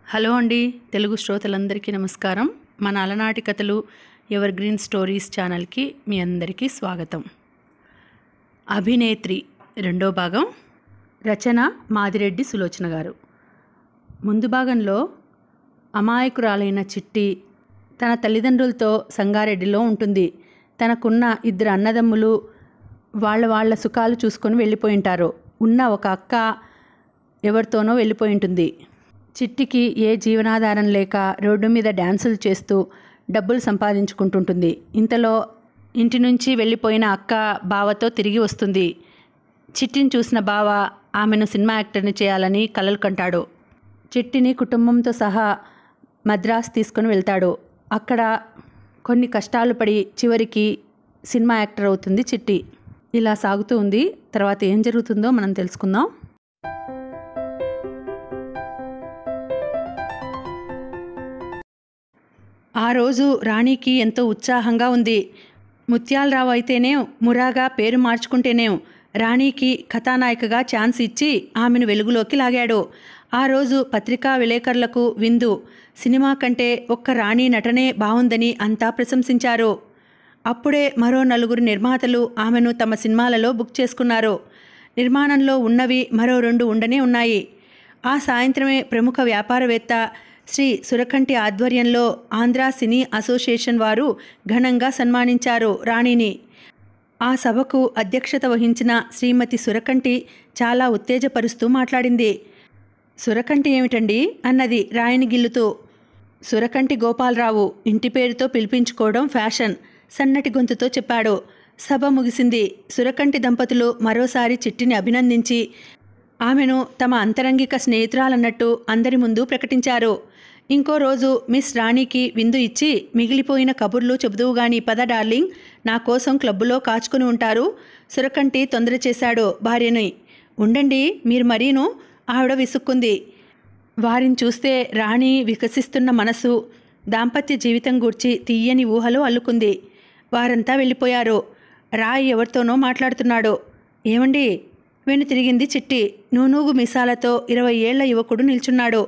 Hello అండి, తెలుగు శ్రోతలందరికీ నమస్కారం. మన అలనాటి కథలు ఎవర్ గ్రీన్ స్టోరీస్ ఛానల్కి మీ అందరికీ స్వాగతం. అభినేత్రి రెండో భాగం. రచన మాదిరెడ్డి సులోచన గారు. ముందు భాగంలో అమాయకురాలైన చిట్టి తన తల్లిదండ్రులతో సంగారెడ్డిలో ఉంటుంది. తనకున్న ఇద్దరు అన్నదమ్ములు వాళ్ళ సుఖాలు చూసుకొని వెళ్ళిపోయింటారు. ఉన్న ఒక అక్క ఎవరితోనో వెళ్ళిపోయి ఉంటుంది. చిట్టికి ఏ జీవనాధారం లేక రోడ్డు మీద డ్యాన్సులు చేస్తూ డబ్బులు సంపాదించుకుంటుంటుంది. ఇంతలో ఇంటి నుంచి వెళ్ళిపోయిన అక్క బావతో తిరిగి వస్తుంది. చిట్టిని చూసిన బావ ఆమెను సినిమా యాక్టర్ని చేయాలని కలలు కంటాడు. చిట్టిని కుటుంబంతో సహా మద్రాసు తీసుకొని వెళ్తాడు. అక్కడ కొన్ని కష్టాలు పడి చివరికి సినిమా యాక్టర్ అవుతుంది చిట్టి. ఇలా సాగుతూ ఉంది. తర్వాత ఏం జరుగుతుందో మనం తెలుసుకుందాం. ఆ రోజు రాణికి ఎంతో ఉత్సాహంగా ఉంది. ముత్యాలరావు అయితేనే మురాగా పేరు మార్చుకుంటేనేం రాణికి కథానాయికగా ఛాన్స్ ఇచ్చి ఆమెను వెలుగులోకి లాగాడు. ఆ రోజు పత్రికా విలేకరులకు విందు. సినిమా కంటే ఒక్క రాణి నటనే బాగుందని అంతా ప్రశంసించారు. అప్పుడే మరో నలుగురు నిర్మాతలు ఆమెను తమ సినిమాలలో బుక్ చేసుకున్నారు. నిర్మాణంలో ఉన్నవి మరో 2 ఉండనే ఉన్నాయి. ఆ సాయంత్రమే ప్రముఖ వ్యాపారవేత్త శ్రీ సురకంటి ఆధ్వర్యంలో ఆంధ్ర సినీ అసోసియేషన్ వారు ఘనంగా సన్మానించారు రాణిని. ఆ సభకు అధ్యక్షత వహించిన శ్రీమతి సురకంటి చాలా ఉత్తేజపరుస్తూ మాట్లాడింది. సురకంటి ఏమిటండి అన్నది రాయిని గిల్లుతూ. సురకంటి గోపాలరావు, ఇంటి పేరుతో పిలిపించుకోవడం ఫ్యాషన్, సన్నటి గొంతుతో చెప్పాడు. సభ ముగిసింది. సురకంటి దంపతులు మరోసారి చిట్టిని అభినందించి ఆమెను తమ అంతరంగిక స్నేహితురాలన్నట్టు అందరి ముందు ప్రకటించారు. ఇంకో రోజు మిస్ రాణికి విందు ఇచ్చి మిగిలిపోయిన కబుర్లు చెబుదువుగాని పద డార్లింగ్, నా కోసం క్లబ్బులో కాచుకుని ఉంటారు. సురకంటి తొందర చేశాడు భార్యని. ఉండండి మీరు మరీను, ఆవిడ విసుక్కుంది. వారిని చూస్తే రాణి వికసిస్తున్న మనసు, దాంపత్య జీవితం గూర్చి తీయని ఊహలు అల్లుకుంది. వారంతా వెళ్ళిపోయారు. రాయ్ ఎవరితోనో మాట్లాడుతున్నాడు. ఏమండి? వెను తిరిగింది చిట్టి. నూనూగు మీసాలతో 20 ఏళ్ల యువకుడు నిల్చున్నాడు.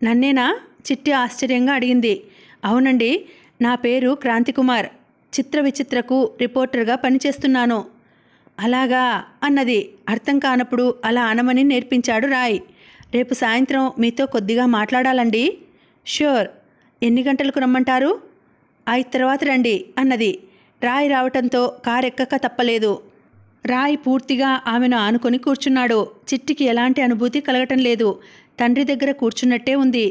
నన్నేనా? చిట్టి ఆశ్చర్యంగా అడిగింది. అవునండి, నా పేరు క్రాంతికుమార్. చిత్ర విచిత్రకు రిపోర్టర్గా పనిచేస్తున్నాను. అలాగా అన్నది. అర్థం కానప్పుడు అలా అనమని నేర్పించాడు రాయ్. రేపు సాయంత్రం మీతో కొద్దిగా మాట్లాడాలండి. ష్యూర్. ఎన్ని గంటలకు రమ్మంటారు? 5 తర్వాత రండి అన్నది. రాయ్ రావటంతో కారెక్కక తప్పలేదు. రాయ్ పూర్తిగా ఆమెను ఆనుకొని కూర్చున్నాడు. చిట్టికి ఎలాంటి అనుభూతి కలగటం లేదు. తండ్రి దగ్గర కూర్చున్నట్టే ఉంది.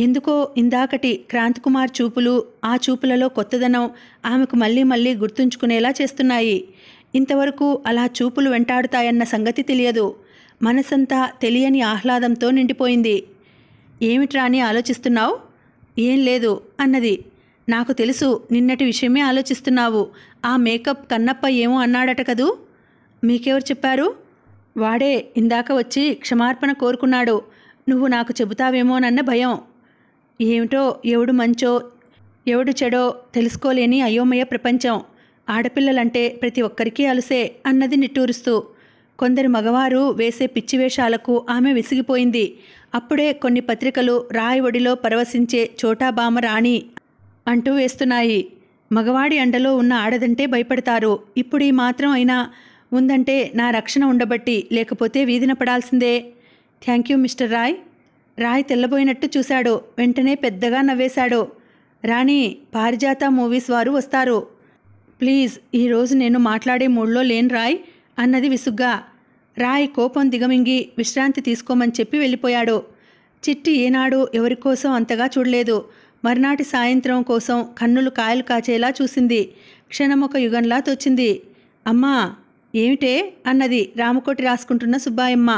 ఎందుకో ఇందాకటి క్రాంతికుమార్ చూపులు, ఆ చూపులలో కొత్తదనం ఆమెకు మళ్ళీ మళ్ళీ గుర్తుంచుకునేలా చేస్తున్నాయి. ఇంతవరకు అలా చూపులు వెంటాడుతాయన్న సంగతి తెలియదు. మనసంతా తెలియని ఆహ్లాదంతో నిండిపోయింది. ఏమిట్రా అని ఆలోచిస్తున్నావు? ఏం లేదు అన్నది. నాకు తెలుసు, నిన్నటి విషయమే ఆలోచిస్తున్నావు. ఆ మేకప్ కన్నప్ప ఏమో అన్నాడట కదూ. మీకెవరు చెప్పారు? వాడే ఇందాక వచ్చి క్షమార్పణ కోరుకున్నాడు. నువ్వు నాకు చెబుతావేమోనన్న భయం. ఏమిటో, ఎవడు మంచో ఎవడు చెడో తెలుసుకోలేని అయోమయ ప్రపంచం. ఆడపిల్లలంటే ప్రతి ఒక్కరికి అలుసే అన్నది నిట్టూరుస్తూ. కొందరు మగవారు వేసే పిచ్చివేషాలకు ఆమె విసిగిపోయింది. అప్పుడే కొన్ని పత్రికలు రాయ్ ఒడిలో పరవశించే చోటాబామ రాణి అంటూ వేస్తున్నాయి. మగవాడి అండలో ఉన్న ఆడదంటే భయపడతారు. ఇప్పుడు ఈ మాత్రం అయినా ఉందంటే నా రక్షణ ఉండబట్టి, లేకపోతే వీధిన పడాల్సిందే. Thank you mister Roy. Roy తెల్లబోయినట్టు చూశాడు. వెంటనే పెద్దగా నవ్వేశాడు. రాణి, పారిజాత మూవీస్ వారు వస్తారు. ప్లీజ్, ఈరోజు నేను మాట్లాడే మూడ్లో లేను రాయ్ అన్నది విసుగ్గా. రాయ్ కోపం దిగమింగి విశ్రాంతి తీసుకోమని చెప్పి వెళ్ళిపోయాడు. చిట్టి ఏనాడు ఎవరికోసం అంతగా చూడలేదు. మర్నాటి సాయంత్రం కోసం కన్నులు కాయలు కాచేలా చూసింది. క్షణమొక యుగంలా తోచింది. అమ్మా, ఏమిటే అన్నది రామకోటి రాసుకుంటున్న సుబ్బాయమ్మ.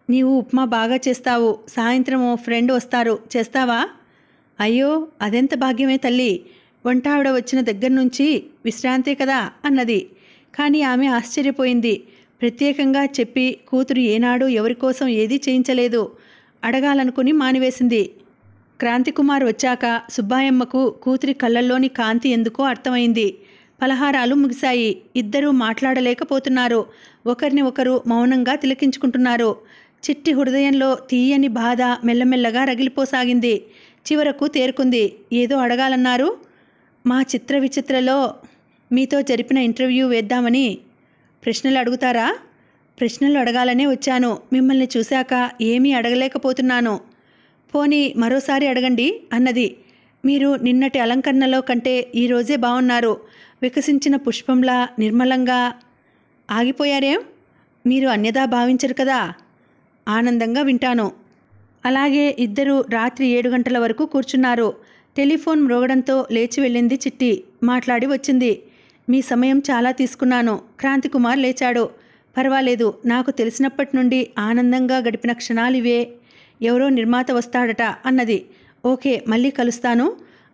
నీవు ఉప్మా బాగా చేస్తావు. సాయంత్రం ఓ ఫ్రెండ్ వస్తారు, చేస్తావా? అయ్యో, అదెంత భాగ్యమే తల్లి. వంటావిడ వచ్చిన దగ్గర నుంచి విశ్రాంతే కదా అన్నది. కానీ ఆమె ఆశ్చర్యపోయింది. ప్రత్యేకంగా చెప్పి కూతురు ఏనాడు ఎవరికోసం ఏదీ చేయించలేదు. అడగాలనుకుని మానివేసింది. క్రాంతికుమార్ వచ్చాక సుబ్బాయమ్మకు కూతురి కళ్ళల్లోని కాంతి ఎందుకో అర్థమైంది. పలహారాలు ముగిశాయి. ఇద్దరూ మాట్లాడలేకపోతున్నారు. ఒకరిని ఒకరు మౌనంగా తిలకించుకుంటున్నారు. చిట్టి హృదయంలో తీయని బాధ మెల్లమెల్లగా రగిలిపోసాగింది. చివరకు తేరుకుంది. ఏదో అడగాలన్నారు? మా చిత్ర విచిత్రలో మీతో జరిపిన ఇంటర్వ్యూ వేద్దామని. ప్రశ్నలు అడుగుతారా? ప్రశ్నలు అడగాలనే వచ్చాను. మిమ్మల్ని చూశాక ఏమీ అడగలేకపోతున్నాను. పోనీ మరోసారి అడగండి అన్నది. మీరు నిన్నటి అలంకరణలో కంటే ఈరోజే బాగున్నారు. వికసించిన పుష్పంలా నిర్మలంగా. ఆగిపోయారేం? మీరు అన్యదా భావించరు కదా? ఆనందంగా వింటాను. అలాగే ఇద్దరు రాత్రి 7 గంటల వరకు కూర్చున్నారు. టెలిఫోన్ మ్రోగడంతో లేచి వెళ్ళింది చిట్టి. మాట్లాడి వచ్చింది. మీ సమయం చాలా తీసుకున్నాను. క్రాంతికుమార్ లేచాడు. పర్వాలేదు, నాకు తెలిసినప్పటి నుండి ఆనందంగా గడిపిన క్షణాలివే. ఎవరో నిర్మాత వస్తాడట అన్నది. ఓకే, మళ్ళీ కలుస్తాను.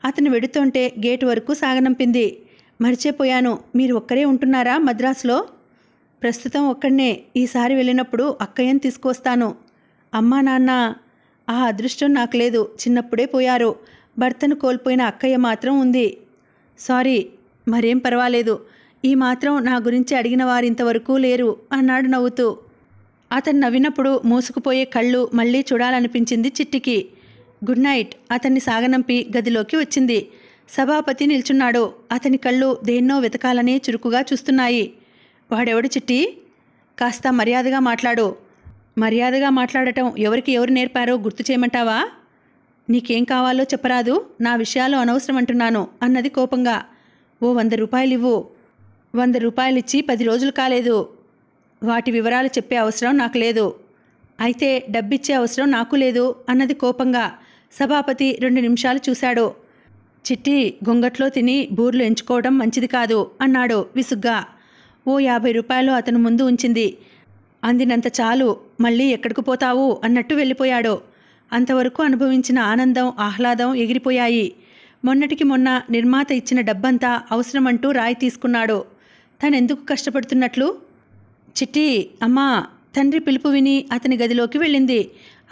అతను వెడుతుంటే గేటు వరకు సాగనంపింది. మర్చిపోయాను, మీరు ఒక్కరే ఉంటున్నారా మద్రాసులో? ప్రస్తుతం ఒక్కడనే. ఈసారి వెళ్ళినప్పుడు అక్కయ్యని తీసుకొస్తాను. అమ్మా నాన్న ఆ అదృష్టం నాకు లేదు. చిన్నప్పుడే పోయారు. భర్తను కోల్పోయిన అక్కయ్య మాత్రం ఉంది. సారీ. మరేం పర్వాలేదు. ఈ మాత్రం నా గురించి అడిగిన వారింతవరకు లేరు అన్నాడు నవ్వుతూ. అతను నవ్వినప్పుడు మూసుకుపోయే కళ్ళు మళ్ళీ చూడాలనిపించింది చిట్టికి. గుడ్ నైట్ అతన్ని సాగనంపి గదిలోకి వచ్చింది. సభాపతి నిల్చున్నాడు. అతని కళ్ళు దేన్నో వెతకాలనే చురుకుగా చూస్తున్నాయి. వాడెవడు చిట్టి? కాస్త మర్యాదగా మాట్లాడు. మర్యాదగా మాట్లాడటం ఎవరికి ఎవరు నేర్పారో గుర్తు చేయమంటావా? నీకేం కావాలో చెప్పరాదు? నా విషయాలు అనవసరం అంటున్నాను అన్నది కోపంగా. ఓ 100 రూపాయలు ఇవ్వు. 100 రూపాయలిచ్చి 10 రోజులు కాలేదు. వాటి వివరాలు చెప్పే అవసరం నాకు లేదు. అయితే డబ్బిచ్చే అవసరం నాకు లేదు అన్నది కోపంగా. సభాపతి 2 నిమిషాలు చూశాడు. చిట్టి గొంగట్లో తిని బూర్లు ఎంచుకోవడం మంచిది కాదు అన్నాడు విసుగ్గా. ఓ 50 రూపాయలు అతను ముందు ఉంచింది. అందినంత చాలు, మళ్ళీ ఎక్కడికి పోతావు అన్నట్టు వెళ్ళిపోయాడు. అంతవరకు అనుభవించిన ఆనందం ఆహ్లాదం ఎగిరిపోయాయి. మొన్నటికి మొన్న నిర్మాత ఇచ్చిన డబ్బంతా అవసరమంటూ రాయి తీసుకున్నాడు. తనెందుకు కష్టపడుతున్నట్లు? చిట్టి అమ్మా. తండ్రి పిలుపు విని అతని గదిలోకి వెళ్ళింది.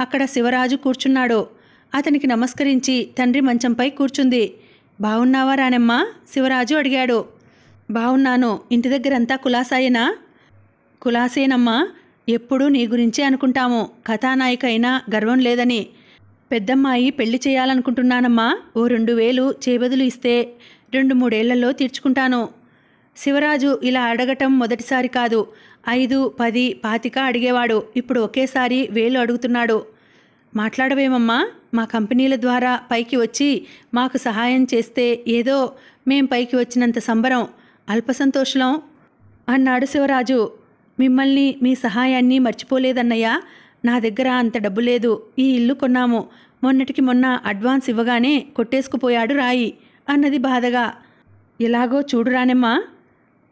అక్కడ శివరాజు కూర్చున్నాడు. అతనికి నమస్కరించి తండ్రి మంచంపై కూర్చుంది. బాగున్నావా రానమ్మా? శివరాజు అడిగాడు. బాగున్నాను. ఇంటి దగ్గరంతా కులాసాయేనా? కులాసేనమ్మా. ఎప్పుడూ నీ గురించే అనుకుంటాము. కథానాయిక అయినా గర్వం లేదని. పెద్దమ్మాయి పెళ్లి చేయాలనుకుంటున్నానమ్మా. ఓ 2000 చేబదులు ఇస్తే 2-3 ఏళ్లలో తీర్చుకుంటాను. శివరాజు ఇలా అడగటం మొదటిసారి కాదు. 5, 10, 25 అడిగేవాడు. ఇప్పుడు ఒకేసారి 1000 అడుగుతున్నాడు. మాట్లాడవేమమ్మా? మా కంపెనీల ద్వారా పైకి వచ్చి మాకు సహాయం చేస్తే ఏదో మేం పైకి వచ్చినంత సంబరం, అల్పసంతోషం అన్నాడు శివరాజు. మిమ్మల్ని మీ సహాయాన్ని మర్చిపోలేదన్నయ్యా. నా దగ్గర అంత డబ్బు లేదు. ఈ ఇల్లు కొన్నాము. మొన్నటికి మొన్న అడ్వాన్స్ ఇవ్వగానే కొట్టేసుకుపోయాడు రాయి అన్నది బాధగా. ఎలాగో చూడు రానమ్మా.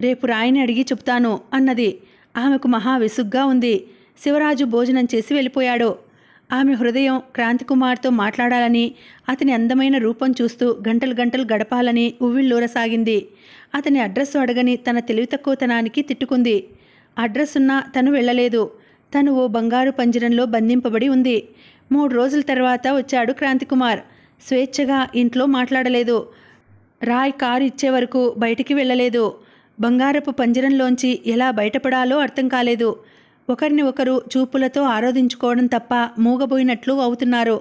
రేపు రాయిని అడిగి చెప్తాను అన్నది. ఆమెకు మహా విసుగ్గా ఉంది. శివరాజు భోజనం చేసి వెళ్ళిపోయాడు. ఆమె హృదయం క్రాంతికుమార్తో మాట్లాడాలని, అతని అందమైన రూపం చూస్తూ గంటలు గంటలు గడపాలని ఉవ్విళ్ళూరసాగింది. అతని అడ్రస్సు అడగని తన తెలివితక్కువతనానికి తిట్టుకుంది. అడ్రస్సున్నా తను వెళ్ళలేదు. తను ఓ బంగారు పంజరంలో బంధింపబడి ఉంది. 3 రోజుల తర్వాత వచ్చాడు క్రాంతికుమార్. స్వేచ్ఛగా ఇంట్లో మాట్లాడలేదు. రాయ్ కారు ఇచ్చే వరకు బయటికి వెళ్ళలేదు. బంగారపు పంజరంలోంచి ఎలా బయటపడాలో అర్థం కాలేదు. ఒకరిని ఒకరు చూపులతో ఆరోధించుకోవడం తప్ప మూగబోయినట్లు అవుతున్నారు.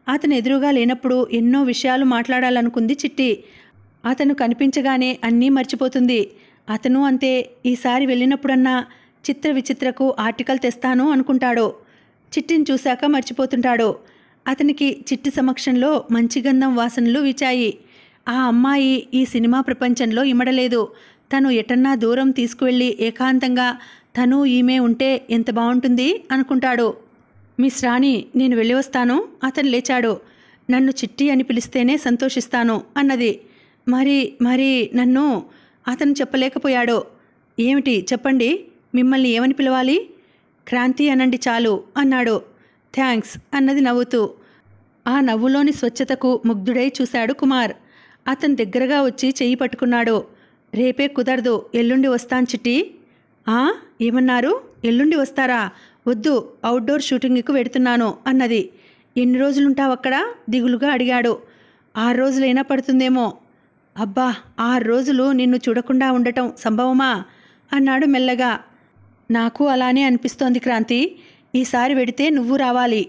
అతను ఎదురుగా లేనప్పుడు ఎన్నో విషయాలు మాట్లాడాలనుకుంది చిట్టి. అతను కనిపించగానే అన్నీ మర్చిపోతుంది. అతను అంతే. ఈసారి వెళ్ళినప్పుడన్నా చిత్ర విచిత్రకు ఆర్టికల్ తెస్తాను అనుకుంటాడు. చిట్టిని చూశాక మర్చిపోతుంటాడు. అతనికి చిట్టి సమక్షంలో మంచి గంధం వాసనలు వీచాయి. ఆ అమ్మాయి ఈ సినిమా ప్రపంచంలో ఇమడలేదు. తను ఎటన్నా దూరం తీసుకువెళ్ళి ఏకాంతంగా తను ఈమె ఉంటే ఎంత బాగుంటుంది అనుకుంటాడు. మిస్ రాణి, నేను వెళ్ళి వస్తాను. అతను లేచాడు. నన్ను చిట్టి అని పిలిస్తేనే సంతోషిస్తాను అన్నది. మరి నన్ను అతను చెప్పలేకపోయాడు. ఏమిటి చెప్పండి. మిమ్మల్ని ఏమని పిలవాలి? క్రాంతి అనండి చాలు అన్నాడు. థ్యాంక్స్ అన్నది నవ్వుతూ. ఆ నవ్వులోని స్వచ్ఛతకు ముగ్ధుడై చూశాడు కుమార్. అతని దగ్గరగా వచ్చి చెయ్యి పట్టుకున్నాడు. రేపే కుదరదు, ఎల్లుండి వస్తాను చిట్టి. ఏమన్నారు? ఎల్లుండి వస్తారా? వద్దు, అవుట్డోర్ షూటింగ్కు వెడుతున్నాను అన్నది. ఎన్ని రోజులుంటావక్కడ? దిగులుగా అడిగాడు. 6 రోజులైనా పడుతుందేమో. అబ్బా, 6 రోజులు నిన్ను చూడకుండా ఉండటం సంభవమా అన్నాడు మెల్లగా. నాకు అలానే అనిపిస్తోంది క్రాంతి. ఈసారి వెడితే నువ్వు రావాలి.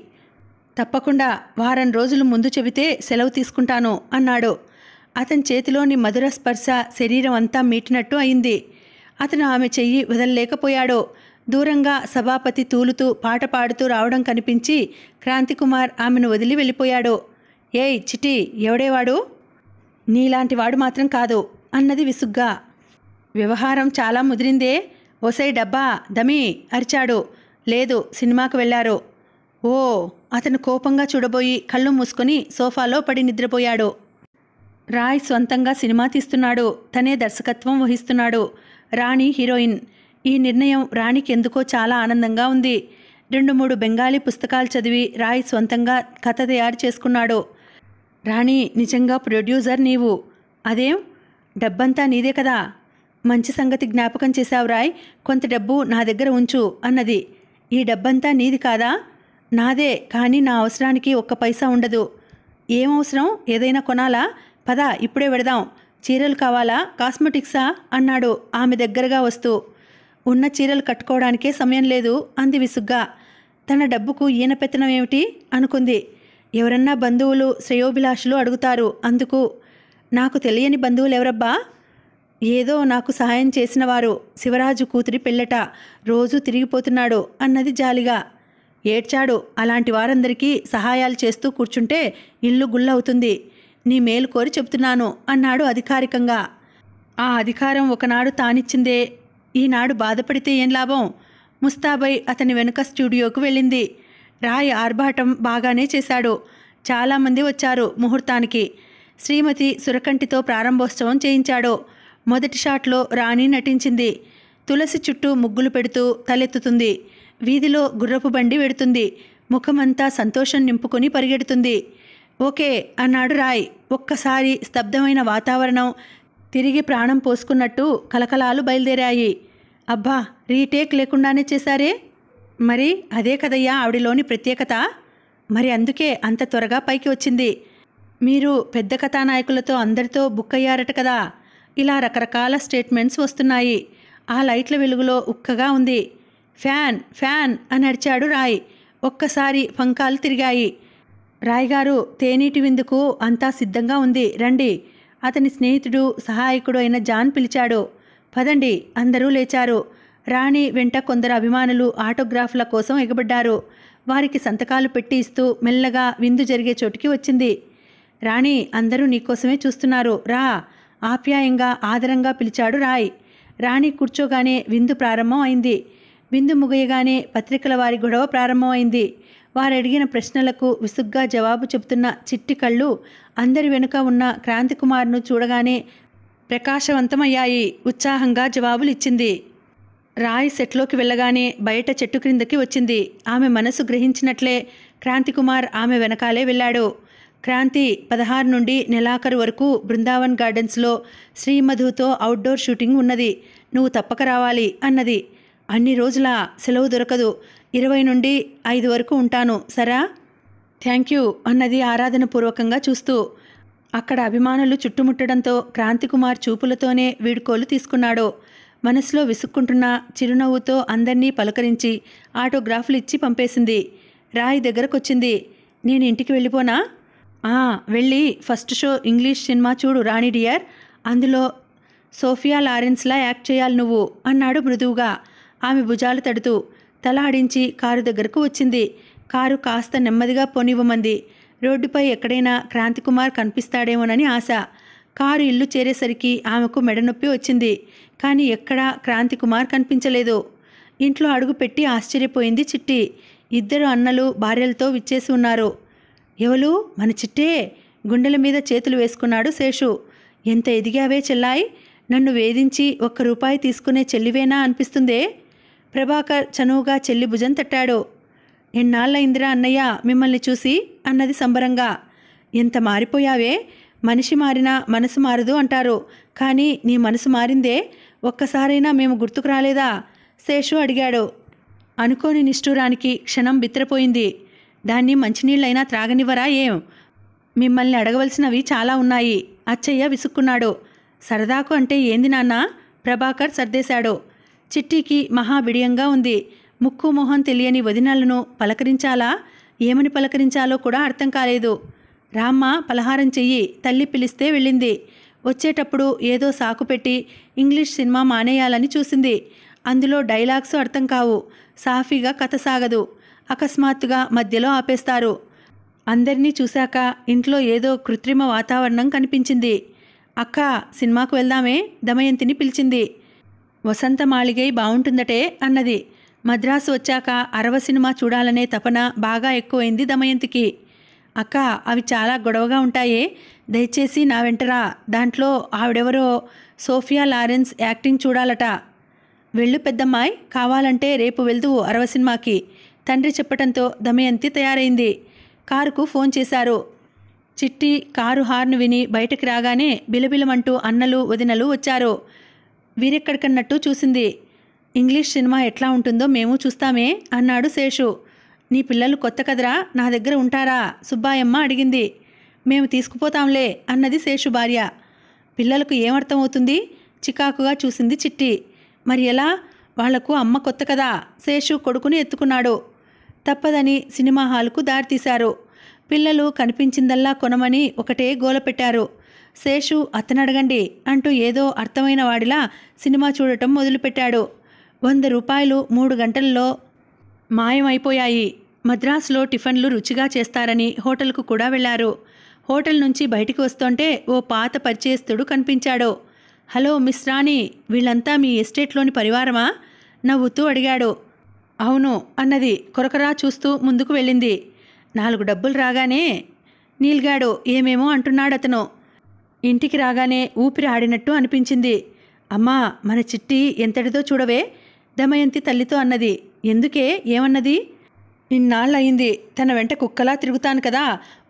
తప్పకుండా వారం రోజులు ముందు చెబితే సెలవు తీసుకుంటాను అన్నాడు. అతని చేతిలోని మధుర స్పర్శ శరీరం అంతా మీటినట్టు అయింది. అతను ఆమె చెయ్యి వదలలేకపోయాడు. దూరంగా సభాపతి తూలుతూ పాట పాడుతూ రావడం కనిపించి క్రాంతికుమార్ ఆమెను వదిలి వెళ్ళిపోయాడు. ఏయ్ చిటి, ఎవడేవాడు? నీలాంటి వాడు మాత్రం కాదు అన్నది విసుగ్గా. వ్యవహారం చాలా ముదిరిందే. ఓసై డబ్బా దమి అరిచాడు. లేదు, సినిమాకు వెళ్ళారు. ఓ, అతను కోపంగా చూడబోయి కళ్ళు మూసుకొని సోఫాలో పడి నిద్రపోయాడు. రాయ్ స్వంతంగా సినిమా తీస్తున్నాడు. తనే దర్శకత్వం వహిస్తున్నాడు. రాణి హీరోయిన్. ఈ నిర్ణయం రాణికి ఎందుకో చాలా ఆనందంగా ఉంది. 2-3 బెంగాలీ పుస్తకాలు చదివి రాయ్ స్వంతంగా కథ తయారు చేసుకున్నాడు. రాణి, నిజంగా ప్రొడ్యూసర్ నీవు. అదేం? డబ్బంతా నీదే కదా. మంచి సంగతి జ్ఞాపకం చేశావు రాయ్. కొంత డబ్బు నా దగ్గర ఉంచు అన్నది. ఈ డబ్బంతా నీది కాదా? నాదే, కానీ నా అవసరానికి ఒక్క పైసా ఉండదు. ఏం అవసరం? ఏదైనా కొనాలా? పద, ఇప్పుడే వెడదాం. చీరలు కావాలా, కాస్మెటిక్సా అన్నాడు ఆమె దగ్గరగా వస్తూ. ఉన్న చీరలు కట్టుకోవడానికే సమయం లేదు అంది విసుగ్గా. తన డబ్బుకు ఈయన పెత్తనం ఏమిటి అనుకుంది. ఎవరన్నా బంధువులు శ్రేయోభిలాషులు అడుగుతారు అందుకు. నాకు తెలియని బంధువులు ఎవరబ్బా? ఏదో నాకు సహాయం చేసిన వారు. శివరాజు కూతురి పెళ్ళట, రోజూ తిరిగిపోతున్నాడు అన్నది జాలిగా. ఏడ్చాడు. అలాంటి వారందరికీ సహాయాలు చేస్తూ కూర్చుంటే ఇల్లు గుల్లవుతుంది. నీ మేలు కోరి చెబుతున్నాను అన్నాడు అధికారికంగా. ఆ అధికారం ఒకనాడు తానిచ్చిందే. ఈనాడు బాధపడితే ఏం లాభం? ముస్తాబై అతని వెనుక స్టూడియోకు వెళ్ళింది. రాయ్ ఆర్భాటం బాగానే చేశాడు. చాలామంది వచ్చారు ముహూర్తానికి. శ్రీమతి సురకంటితో ప్రారంభోత్సవం చేయించాడు. మొదటి షాట్లో రాణి నటించింది. తులసి చుట్టూ ముగ్గులు పెడుతూ తలెత్తుతుంది. వీధిలో గుర్రపు బండి వెడుతుంది. ముఖమంతా సంతోషం నింపుకొని పరిగెడుతుంది. ఓకే అన్నాడు రాయ్. ఒక్కసారి స్తబ్దమైన వాతావరణం తిరిగి ప్రాణం పోసుకున్నట్టు కలకలాలు బయలుదేరాయి. అబ్బా, రీటేక్ లేకుండానే చేశారే? మరి అదే కదయ్యా ఆవిడలోని ప్రత్యేకత. మరి అందుకే అంత త్వరగా పైకి వచ్చింది. మీరు పెద్ద కథానాయకులతో అందరితో బుక్ అయ్యారట కదా. ఇలా రకరకాల స్టేట్మెంట్స్ వస్తున్నాయి. ఆ లైట్ల వెలుగులో ఉక్కగా ఉంది. ఫ్యాన్ ఫ్యాన్ అని అరిచాడు రాయ్. ఒక్కసారి పంకాలు తిరిగాయి. రాయ్ గారు, తేనీటి విందుకు అంతా సిద్ధంగా ఉంది, రండి. అతని స్నేహితుడు సహాయకుడు అయిన జాన్ పిలిచాడు. పదండి. అందరూ లేచారు. రాణి వెంట కొందరు అభిమానులు ఆటోగ్రాఫ్ల కోసం ఎగబడ్డారు. వారికి సంతకాలు పెట్టి ఇస్తూ మెల్లగా విందు జరిగే చోటికి వచ్చింది. రాణి, అందరూ నీకోసమే చూస్తున్నారు, రా ఆప్యాయంగా ఆదరంగా పిలిచాడు రాయ్. రాణి కూర్చోగానే విందు ప్రారంభం అయింది. విందు ముగియగానే పత్రికల వారి గొడవ ప్రారంభమైంది. వారడిగిన ప్రశ్నలకు విసుగ్గా జవాబు చెబుతున్న చిట్టి కళ్ళు అందరి వెనుక ఉన్న క్రాంతికుమార్ను చూడగానే ప్రకాశవంతమయ్యాయి. ఉత్సాహంగా జవాబులు ఇచ్చింది. రాయ్ సెట్లోకి వెళ్ళగానే బయట చెట్టు క్రిందకి వచ్చింది. ఆమె మనసు గ్రహించినట్లే క్రాంతికుమార్ ఆమె వెనకాలే వెళ్ళాడు. క్రాంతి, 16 నుండి నెలాఖరు వరకు బృందావన్ గార్డెన్స్లో శ్రీమధుతో అవుట్డోర్ షూటింగ్ ఉన్నది. నువ్వు తప్పక రావాలి అన్నది. అన్ని రోజుల సెలవు దొరకదు. 20 నుండి 5 వరకు ఉంటాను, సరా? థ్యాంక్ యూ అన్నది ఆరాధనపూర్వకంగా చూస్తూ. అక్కడ అభిమానులు చుట్టుముట్టడంతో క్రాంతికుమార్ చూపులతోనే వీడ్కోలు తీసుకున్నాడు. మనసులో విసుక్కుంటున్న చిరునవ్వుతో అందర్నీ పలకరించి ఆటోగ్రాఫ్లు ఇచ్చి పంపేసింది. రాయ్ దగ్గరకొచ్చింది. నేను ఇంటికి వెళ్ళిపోనా? వెళ్ళి ఫస్ట్ షో ఇంగ్లీష్ సినిమా చూడు రాణి డియర్. అందులో సోఫియా లారెన్స్లా యాక్ట్ చేయాలి నువ్వు అన్నాడు మృదువుగా. ఆమె భుజాలు తడుతూ తల ఆడించి కారు దగ్గరకు వచ్చింది. కారు కాస్త నెమ్మదిగా పోనివ్వమంది. రోడ్డుపై ఎక్కడైనా క్రాంతికుమార్ కనిపిస్తాడేమోనని ఆశ. కారు ఇల్లు చేరేసరికి ఆమెకు మెడనొప్పి వచ్చింది. కానీ ఎక్కడా క్రాంతికుమార్ కనిపించలేదు. ఇంట్లో అడుగుపెట్టి ఆశ్చర్యపోయింది చిట్టి. 2 అన్నలు భార్యలతో విచ్చేసి ఉన్నారు. ఎవలు? మన చిట్టే. గుండెల మీద చేతులు వేసుకున్నాడు శేషు. ఎంత ఎదిగావే చెల్లాయి. నన్ను వేధించి 1 రూపాయి తీసుకునే చెల్లివేనా అనిపిస్తుందే. ప్రభాకర్ చనువుగా చెల్లి భుజం తట్టాడు. ఎన్నాళ్ళైందిరా అన్నయ్య మిమ్మల్ని చూసి అన్నది సంబరంగా. ఎంత మారిపోయావే. మనిషి మారినా మనసు మారదు అంటారు. కానీ నీ మనసు మారిందే. ఒక్కసారైనా మేము గుర్తుకు రాలేదా? శేషు అడిగాడు. అనుకోని నిష్ఠూరానికి క్షణం బిత్రపోయింది. దాన్ని మంచినీళ్ళైనా త్రాగనివ్వరా ఏం? మిమ్మల్ని అడగవలసినవి చాలా ఉన్నాయి. అచ్చయ్య విసుక్కున్నాడు. సరదాకు అంటే ఏంది నాన్న? ప్రభాకర్ సర్దేశాడు. చిట్టికి మహా బిడియంగా ఉంది. ముక్కు మొహం తెలియని వదినలను పలకరించాలా, ఏమని పలకరించాలో కూడా అర్థం కాలేదు. రామ్మ పలహారం చెయ్యి, తల్లి పిలిస్తే వెళ్ళింది. వచ్చేటప్పుడు ఏదో సాకు పెట్టి ఇంగ్లీష్ సినిమా మానేయాలని చూసింది. అందులో డైలాగ్స్ అర్థం కావు, సాఫీగా కథ సాగదు. అకస్మాత్తుగా మధ్యలో ఆపేస్తారు. అందరినీ చూశాక ఇంట్లో ఏదో కృత్రిమ వాతావరణం కనిపించింది. అక్క, సినిమాకు వెళ్దామే, దమయంతిని పిలిచింది. వసంత మాళిగై బావుంటుందటే అన్నది. మద్రాసు వచ్చాక అరవ సినిమా చూడాలనే తపన బాగా ఎక్కువైంది దమయంతికి. అక్క, అవి చాలా గొడవగా ఉంటాయే, దయచేసి నా వెంటరా, దాంట్లో ఆవిడెవరో సోఫియా లారెన్స్ యాక్టింగ్ చూడాలట. వెళ్ళు పెద్దమ్మాయి, కావాలంటే రేపు వెళ్దువు అరవ సినిమాకి, తండ్రి చెప్పటంతో దమయంతి తయారైంది. కారుకు ఫోన్ చేశారు. చిట్టి కారు హార్న్ విని బయటకు రాగానే బిలబిలమంటూ అన్నలు వదినలు వచ్చారు. వీరెక్కడికన్నట్టు చూసింది. ఇంగ్లీష్ సినిమా ఎట్లా ఉంటుందో మేము చూస్తామే అన్నాడు శేషు. నీ పిల్లలు కొత్త కదరా, నా దగ్గర ఉంటారా, సుబ్బాయమ్మ అడిగింది. మేము తీసుకుపోతాంలే అన్నది శేషు భార్య. పిల్లలకు ఏమర్థమవుతుంది, చికాకుగా చూసింది చిట్టి. మరి ఎలా, వాళ్లకు అమ్మ కొత్త కదా. శేషు కొడుకుని ఎత్తుకున్నాడు. తప్పదని సినిమా హాల్కు దారితీశారు. పిల్లలు కనిపించిందల్లా కొనమని ఒకటే గోల పెట్టారు. శేషు అతనడగండి అంటూ ఏదో అర్థమైన వాడిలా సినిమా చూడటం మొదలుపెట్టాడు. 100 రూపాయలు 3 గంటల్లో మాయమైపోయాయి. మద్రాసులో టిఫిన్లు రుచిగా చేస్తారని హోటల్కు కూడా వెళ్లారు. హోటల్ నుంచి బయటికి వస్తుంటే ఓ పాత పరిచయస్తుడు కనిపించాడు. హలో మిస్ రాణి, వీళ్ళంతా మీ ఎస్టేట్లోని పరివారమా? నవ్వుతూ అడిగాడు. అవును అన్నది కొరకరా చూస్తూ ముందుకు వెళ్ళింది. 4 డబ్బులు రాగానే నీల్గాడు ఏమేమో అంటున్నాడతను. ఇంటికి రాగానే ఊపిరి ఆడినట్టు అనిపించింది. అమ్మా, మన చిట్టి ఎంతటిదో చూడవే, దమయంతి తల్లితో అన్నది. ఎందుకే, ఏమన్నది? ఇన్నాళ్ళయింది తన వెంట కుక్కలా తిరుగుతాను కదా,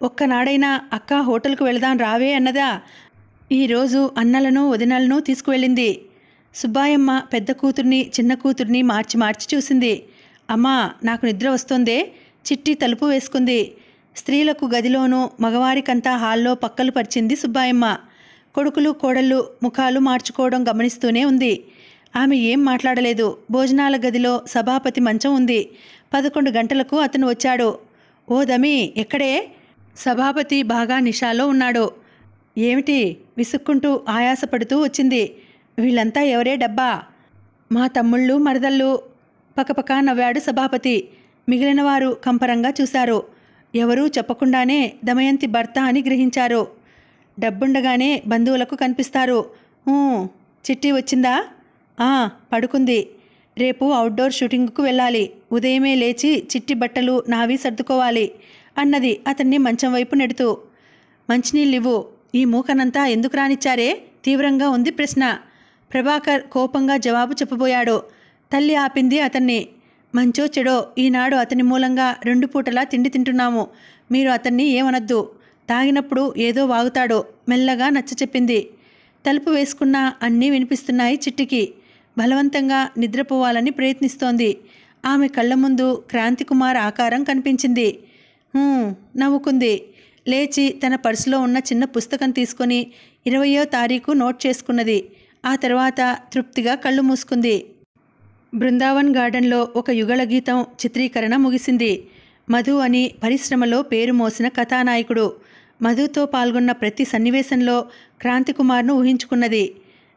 ఒక్కనాడైనా అక్క హోటల్కు వెళదాం రావే అన్నదా. ఈరోజు అన్నలను వదినలను తీసుకువెళ్ళింది. సుబ్బాయమ్మ పెద్ద కూతుర్ని చిన్న కూతుర్ని మార్చి మార్చి చూసింది. అమ్మా, నాకు నిద్ర వస్తోందే. చిట్టి తలుపు వేసుకుంది. స్త్రీలకు గదిలోనూ మగవారికంతా హాల్లో పక్కలు పరిచింది సుబ్బాయమ్మ. కొడుకులు కోడళ్ళు ముఖాలు మార్చుకోవడం గమనిస్తూనే ఉంది. ఆమె ఏం మాట్లాడలేదు. భోజనాల గదిలో సభాపతి మంచం ఉంది. 11 గంటలకు అతను వచ్చాడు. ఓ దమి, ఎక్కడే? సభాపతి బాగా నిషాలో ఉన్నాడు. ఏమిటి? విసుక్కుంటూ ఆయాసపడుతూ వచ్చింది. వీళ్ళంతా ఎవరే డబ్బా? మా తమ్ముళ్ళు మరదళ్ళు. పకపకా నవ్వాడు సభాపతి. మిగిలినవారు కంపరంగా చూశారు. ఎవరూ చెప్పకుండానే దమయంతి భర్త అని గ్రహించారు. డబ్బుండగానే బంధువులకు కనిపిస్తారు. చిట్టి వచ్చిందా? పడుకుంది. రేపు అవుట్డోర్ షూటింగ్కు వెళ్ళాలి. ఉదయమే లేచి చిట్టి బట్టలు నావి సర్దుకోవాలి అన్నది అతన్ని మంచం వైపు నెడుతూ. మంచినీళ్ళివ్వు. ఈ మూకనంతా ఎందుకు రానిచ్చారే? తీవ్రంగా ఉంది ప్రశ్న. ప్రభాకర్ కోపంగా జవాబు చెప్పబోయాడు. తల్లి ఆపింది అతన్ని. మంచో చెడో ఈనాడు అతని మూలంగా 2 పూటలా తిండి తింటున్నాము. మీరు అతన్ని ఏమనద్దు. తాగినప్పుడు ఏదో వాగుతాడు. మెల్లగా నచ్చచెప్పింది. తలుపు వేసుకున్నా అన్నీ వినిపిస్తున్నాయి చిట్టికి. బలవంతంగా నిద్రపోవాలని ప్రయత్నిస్తోంది. ఆమె కళ్ళ ముందు క్రాంతికుమార్ ఆకారం కనిపించింది. నవ్వుకుంది. లేచి తన పర్సులో ఉన్న చిన్న పుస్తకం తీసుకొని 20వ తారీఖు నోట్ చేసుకున్నది. ఆ తర్వాత తృప్తిగా కళ్ళు మూసుకుంది. బృందావన్ గార్డెన్లో ఒక యుగళ గీతం చిత్రీకరణ ముగిసింది. మధు అని పరిశ్రమలో పేరు మోసిన కథానాయకుడు. మధుతో పాల్గొన్న ప్రతి సన్నివేశంలో క్రాంతికుమార్ను ఊహించుకున్నది.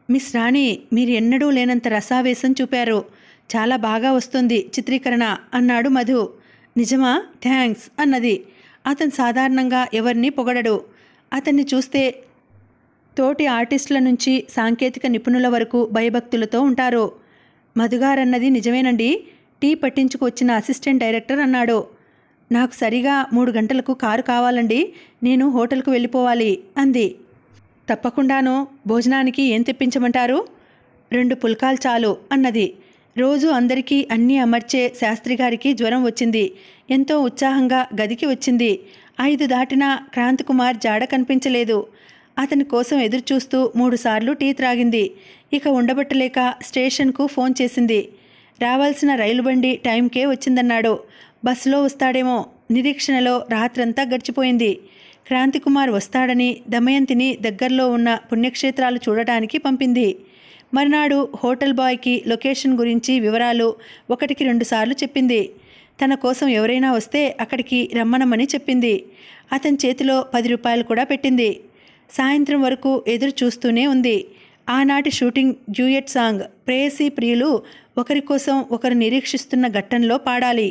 మిస్ రాణి, మీరు ఎన్నడూ లేనంత రసావేశం చూపారు. చాలా బాగా వస్తుంది చిత్రీకరణ అన్నాడు మధు. నిజమా? థ్యాంక్స్ అన్నది. అతను సాధారణంగా ఎవరిని పొగడడు. అతన్ని చూస్తే తోటి ఆర్టిస్టుల నుంచి సాంకేతిక నిపుణుల వరకు భయభక్తులతో ఉంటారు. మధుగారన్నది నిజమేనండి. టీ పట్టించుకు వచ్చిన అసిస్టెంట్ డైరెక్టర్ అన్నాడు. నాకు సరిగా 3 గంటలకు కారు కావాలండి. నేను హోటల్కు వెళ్ళిపోవాలి అంది. తప్పకుండాను. భోజనానికి ఏం తెప్పించమంటారు? 2 పుల్కాలు చాలు అన్నది. రోజు అందరికీ అన్నీ అమర్చే శాస్త్రిగారికి జ్వరం వచ్చింది. ఎంతో ఉత్సాహంగా గదికి వచ్చింది. 5 దాటినా క్రాంతికుమార్ జాడ కనిపించలేదు. అతని కోసం ఎదురుచూస్తూ 3 సార్లు టీ త్రాగింది. ఇక ఉండబట్టలేక స్టేషన్కు ఫోన్ చేసింది. రావాల్సిన రైలు బండి టైంకే వచ్చిందన్నాడు. బస్సులో వస్తాడేమో. నిరీక్షణలో రాత్రంతా గడిచిపోయింది. క్రాంతికుమార్ వస్తాడని దమయంతిని దగ్గరలో ఉన్న పుణ్యక్షేత్రాలు చూడటానికి పంపింది. మర్నాడు హోటల్ బాయ్కి లొకేషన్ గురించి వివరాలు 1-2 సార్లు చెప్పింది. తన కోసం ఎవరైనా వస్తే అక్కడికి రమ్మనమని చెప్పింది. అతని చేతిలో 10 రూపాయలు కూడా పెట్టింది. సాయంత్రం వరకు ఎదురు చూస్తూనే ఉంది. ఆనాటి షూటింగ్ డ్యూయట్ సాంగ్ ప్రేయసీ ప్రియులు ఒకరి కోసం ఒకరు నిరీక్షిస్తున్న ఘట్టంలో పాడాలి.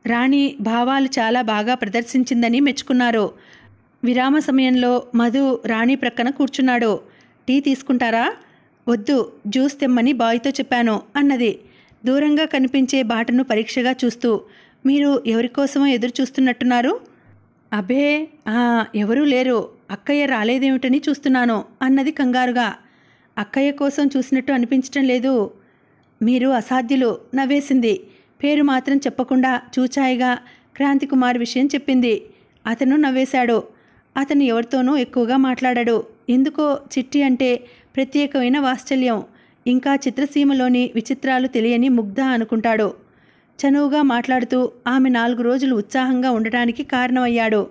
రాణి భావాలు చాలా బాగా ప్రదర్శించిందని మెచ్చుకున్నారు. విరామ సమయంలో మధు రాణి ప్రక్కన కూర్చున్నాడు. టీ తీసుకుంటారా? వద్దు, జ్యూస్ తెమ్మని బాయ్తో చెప్పాను అన్నది దూరంగా కనిపించే బాటను పరీక్షగా చూస్తూ. మీరు ఎవరికోసమో ఎదురు చూస్తున్నట్టున్నారు. అబ్బే ఎవరూ లేరు, అక్కయ్య రాలేదేమిటని చూస్తున్నాను అన్నది కంగారుగా. అక్కయ్య కోసం చూసినట్టు అనిపించటం లేదు. మీరు అసాధ్యులు నవ్వేసింది. పేరు మాత్రం చెప్పకుండా చూచాయిగా క్రాంతికుమార్ విషయం చెప్పింది. అతను నవ్వేశాడు. అతను ఎవరితోనూ ఎక్కువగా మాట్లాడాడు. ఎందుకో చిట్టి అంటే ప్రత్యేకమైన వాత్సల్యం. ఇంకా చిత్రసీమలోని విచిత్రాలు తెలియని ముగ్ధ అనుకుంటాడు. చనువుగా మాట్లాడుతూ ఆమె 4 రోజులు ఉత్సాహంగా ఉండటానికి కారణమయ్యాడు.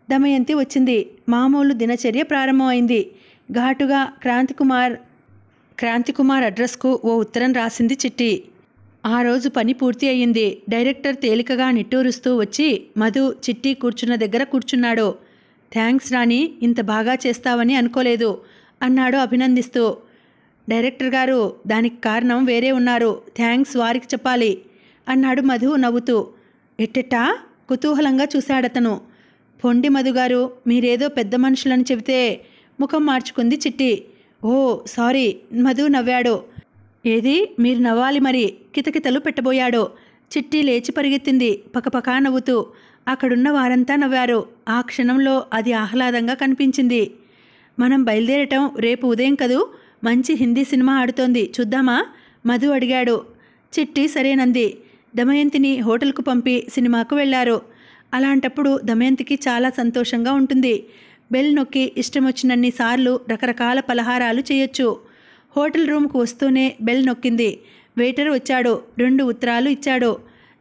దమయంతి వచ్చింది. మామూలు దినచర్య ప్రారంభమైంది. ఘాటుగా క్రాంతికుమార్ అడ్రస్కు ఓ ఉత్తరం రాసింది చిట్టి. ఆ రోజు పని పూర్తి అయ్యింది. డైరెక్టర్ తేలికగా నిట్టూరుస్తూ వచ్చి మధు చిట్టి కూర్చున్న దగ్గర కూర్చున్నాడు. థ్యాంక్స్ రాణి, ఇంత బాగా చేస్తావని అనుకోలేదు అన్నాడు అభినందిస్తూ. డైరెక్టర్ గారు, దానికి కారణం వేరే ఉన్నారు, థ్యాంక్స్ వారికి చెప్పాలి అన్నాడు మధు నవ్వుతూ. ఎట్టెట్టా కుతూహలంగా చూశాడతను. పొండి మధుగారు, మీరేదో పెద్ద మనుషులని చెబితే ముఖం మార్చుకుంది చిట్టి. ఓ సారీ, మధు నవ్వాడు. ఏది, మీరు నవ్వాలి మరి, కితకితలు పెట్టబోయాడు. చిట్టి లేచి పరిగెత్తింది పకపకా నవ్వుతూ. అక్కడున్న వారంతా నవ్వారు. ఆ క్షణంలో అది ఆహ్లాదంగా కనిపించింది. మనం బయలుదేరటం రేపు ఉదయం కదూ, మంచి హిందీ సినిమా ఆడుతోంది, చూద్దామా? మధు అడిగాడు. చిట్టి సరేనంది. దమయంతిని హోటల్కు పంపి సినిమాకు వెళ్లారు. అలాంటప్పుడు దమయంతికి చాలా సంతోషంగా ఉంటుంది. బెల్ నొక్కి ఇష్టం వచ్చినన్ని సార్లు రకరకాల పలహారాలు చేయొచ్చు. హోటల్ రూమ్కు వస్తూనే బెల్ నొక్కింది. వెయిటర్ వచ్చాడు. 2 ఉత్తరాలు ఇచ్చాడు.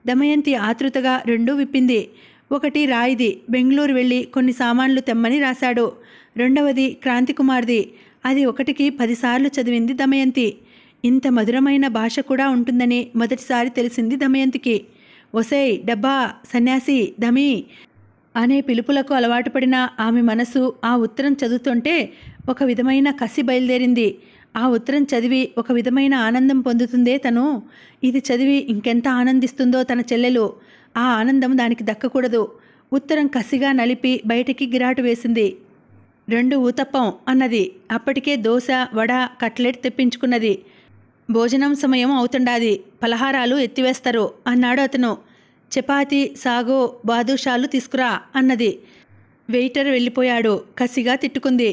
దమయంతి ఆతృతగా 2 విప్పింది. ఒకటి రాయిది, బెంగళూరు వెళ్ళి కొన్ని సామాన్లు తెమ్మని రాశాడు. రెండవది క్రాంతికుమార్ది. అది 1కి 10 సార్లు చదివింది దమయంతి. ఇంత మధురమైన భాష కూడా ఉంటుందని మొదటిసారి తెలిసింది దమయంతికి. ఒసేయ్ డబ్బా, సన్యాసి, దమి అనే పిలుపులకు అలవాటు పడిన ఆమె మనసు ఆ ఉత్తరం చదువుతుంటే ఒక విధమైన కసి బయలుదేరింది. ఆ ఉత్తరం చదివి ఒక విధమైన ఆనందం పొందుతుందే తను. ఇది చదివి ఇంకెంత ఆనందిస్తుందో తన చెల్లెలు. ఆ ఆనందం దానికి దక్కకూడదు. ఉత్తరం కసిగా నలిపి బయటికి గిరాటు వేసింది. 2 ఊతప్పం అన్నది. అప్పటికే దోశ, వడ, కట్లెట్ తెప్పించుకున్నది. భోజనం సమయం అవుతుండాది, పలహారాలు ఎత్తివేస్తారు అన్నాడు అతను. చపాతీ, సాగో, బాదుషాలు తీసుకురా అన్నది. వెయిటర్ వెళ్ళిపోయాడు. కసిగా తిట్టుకుంది.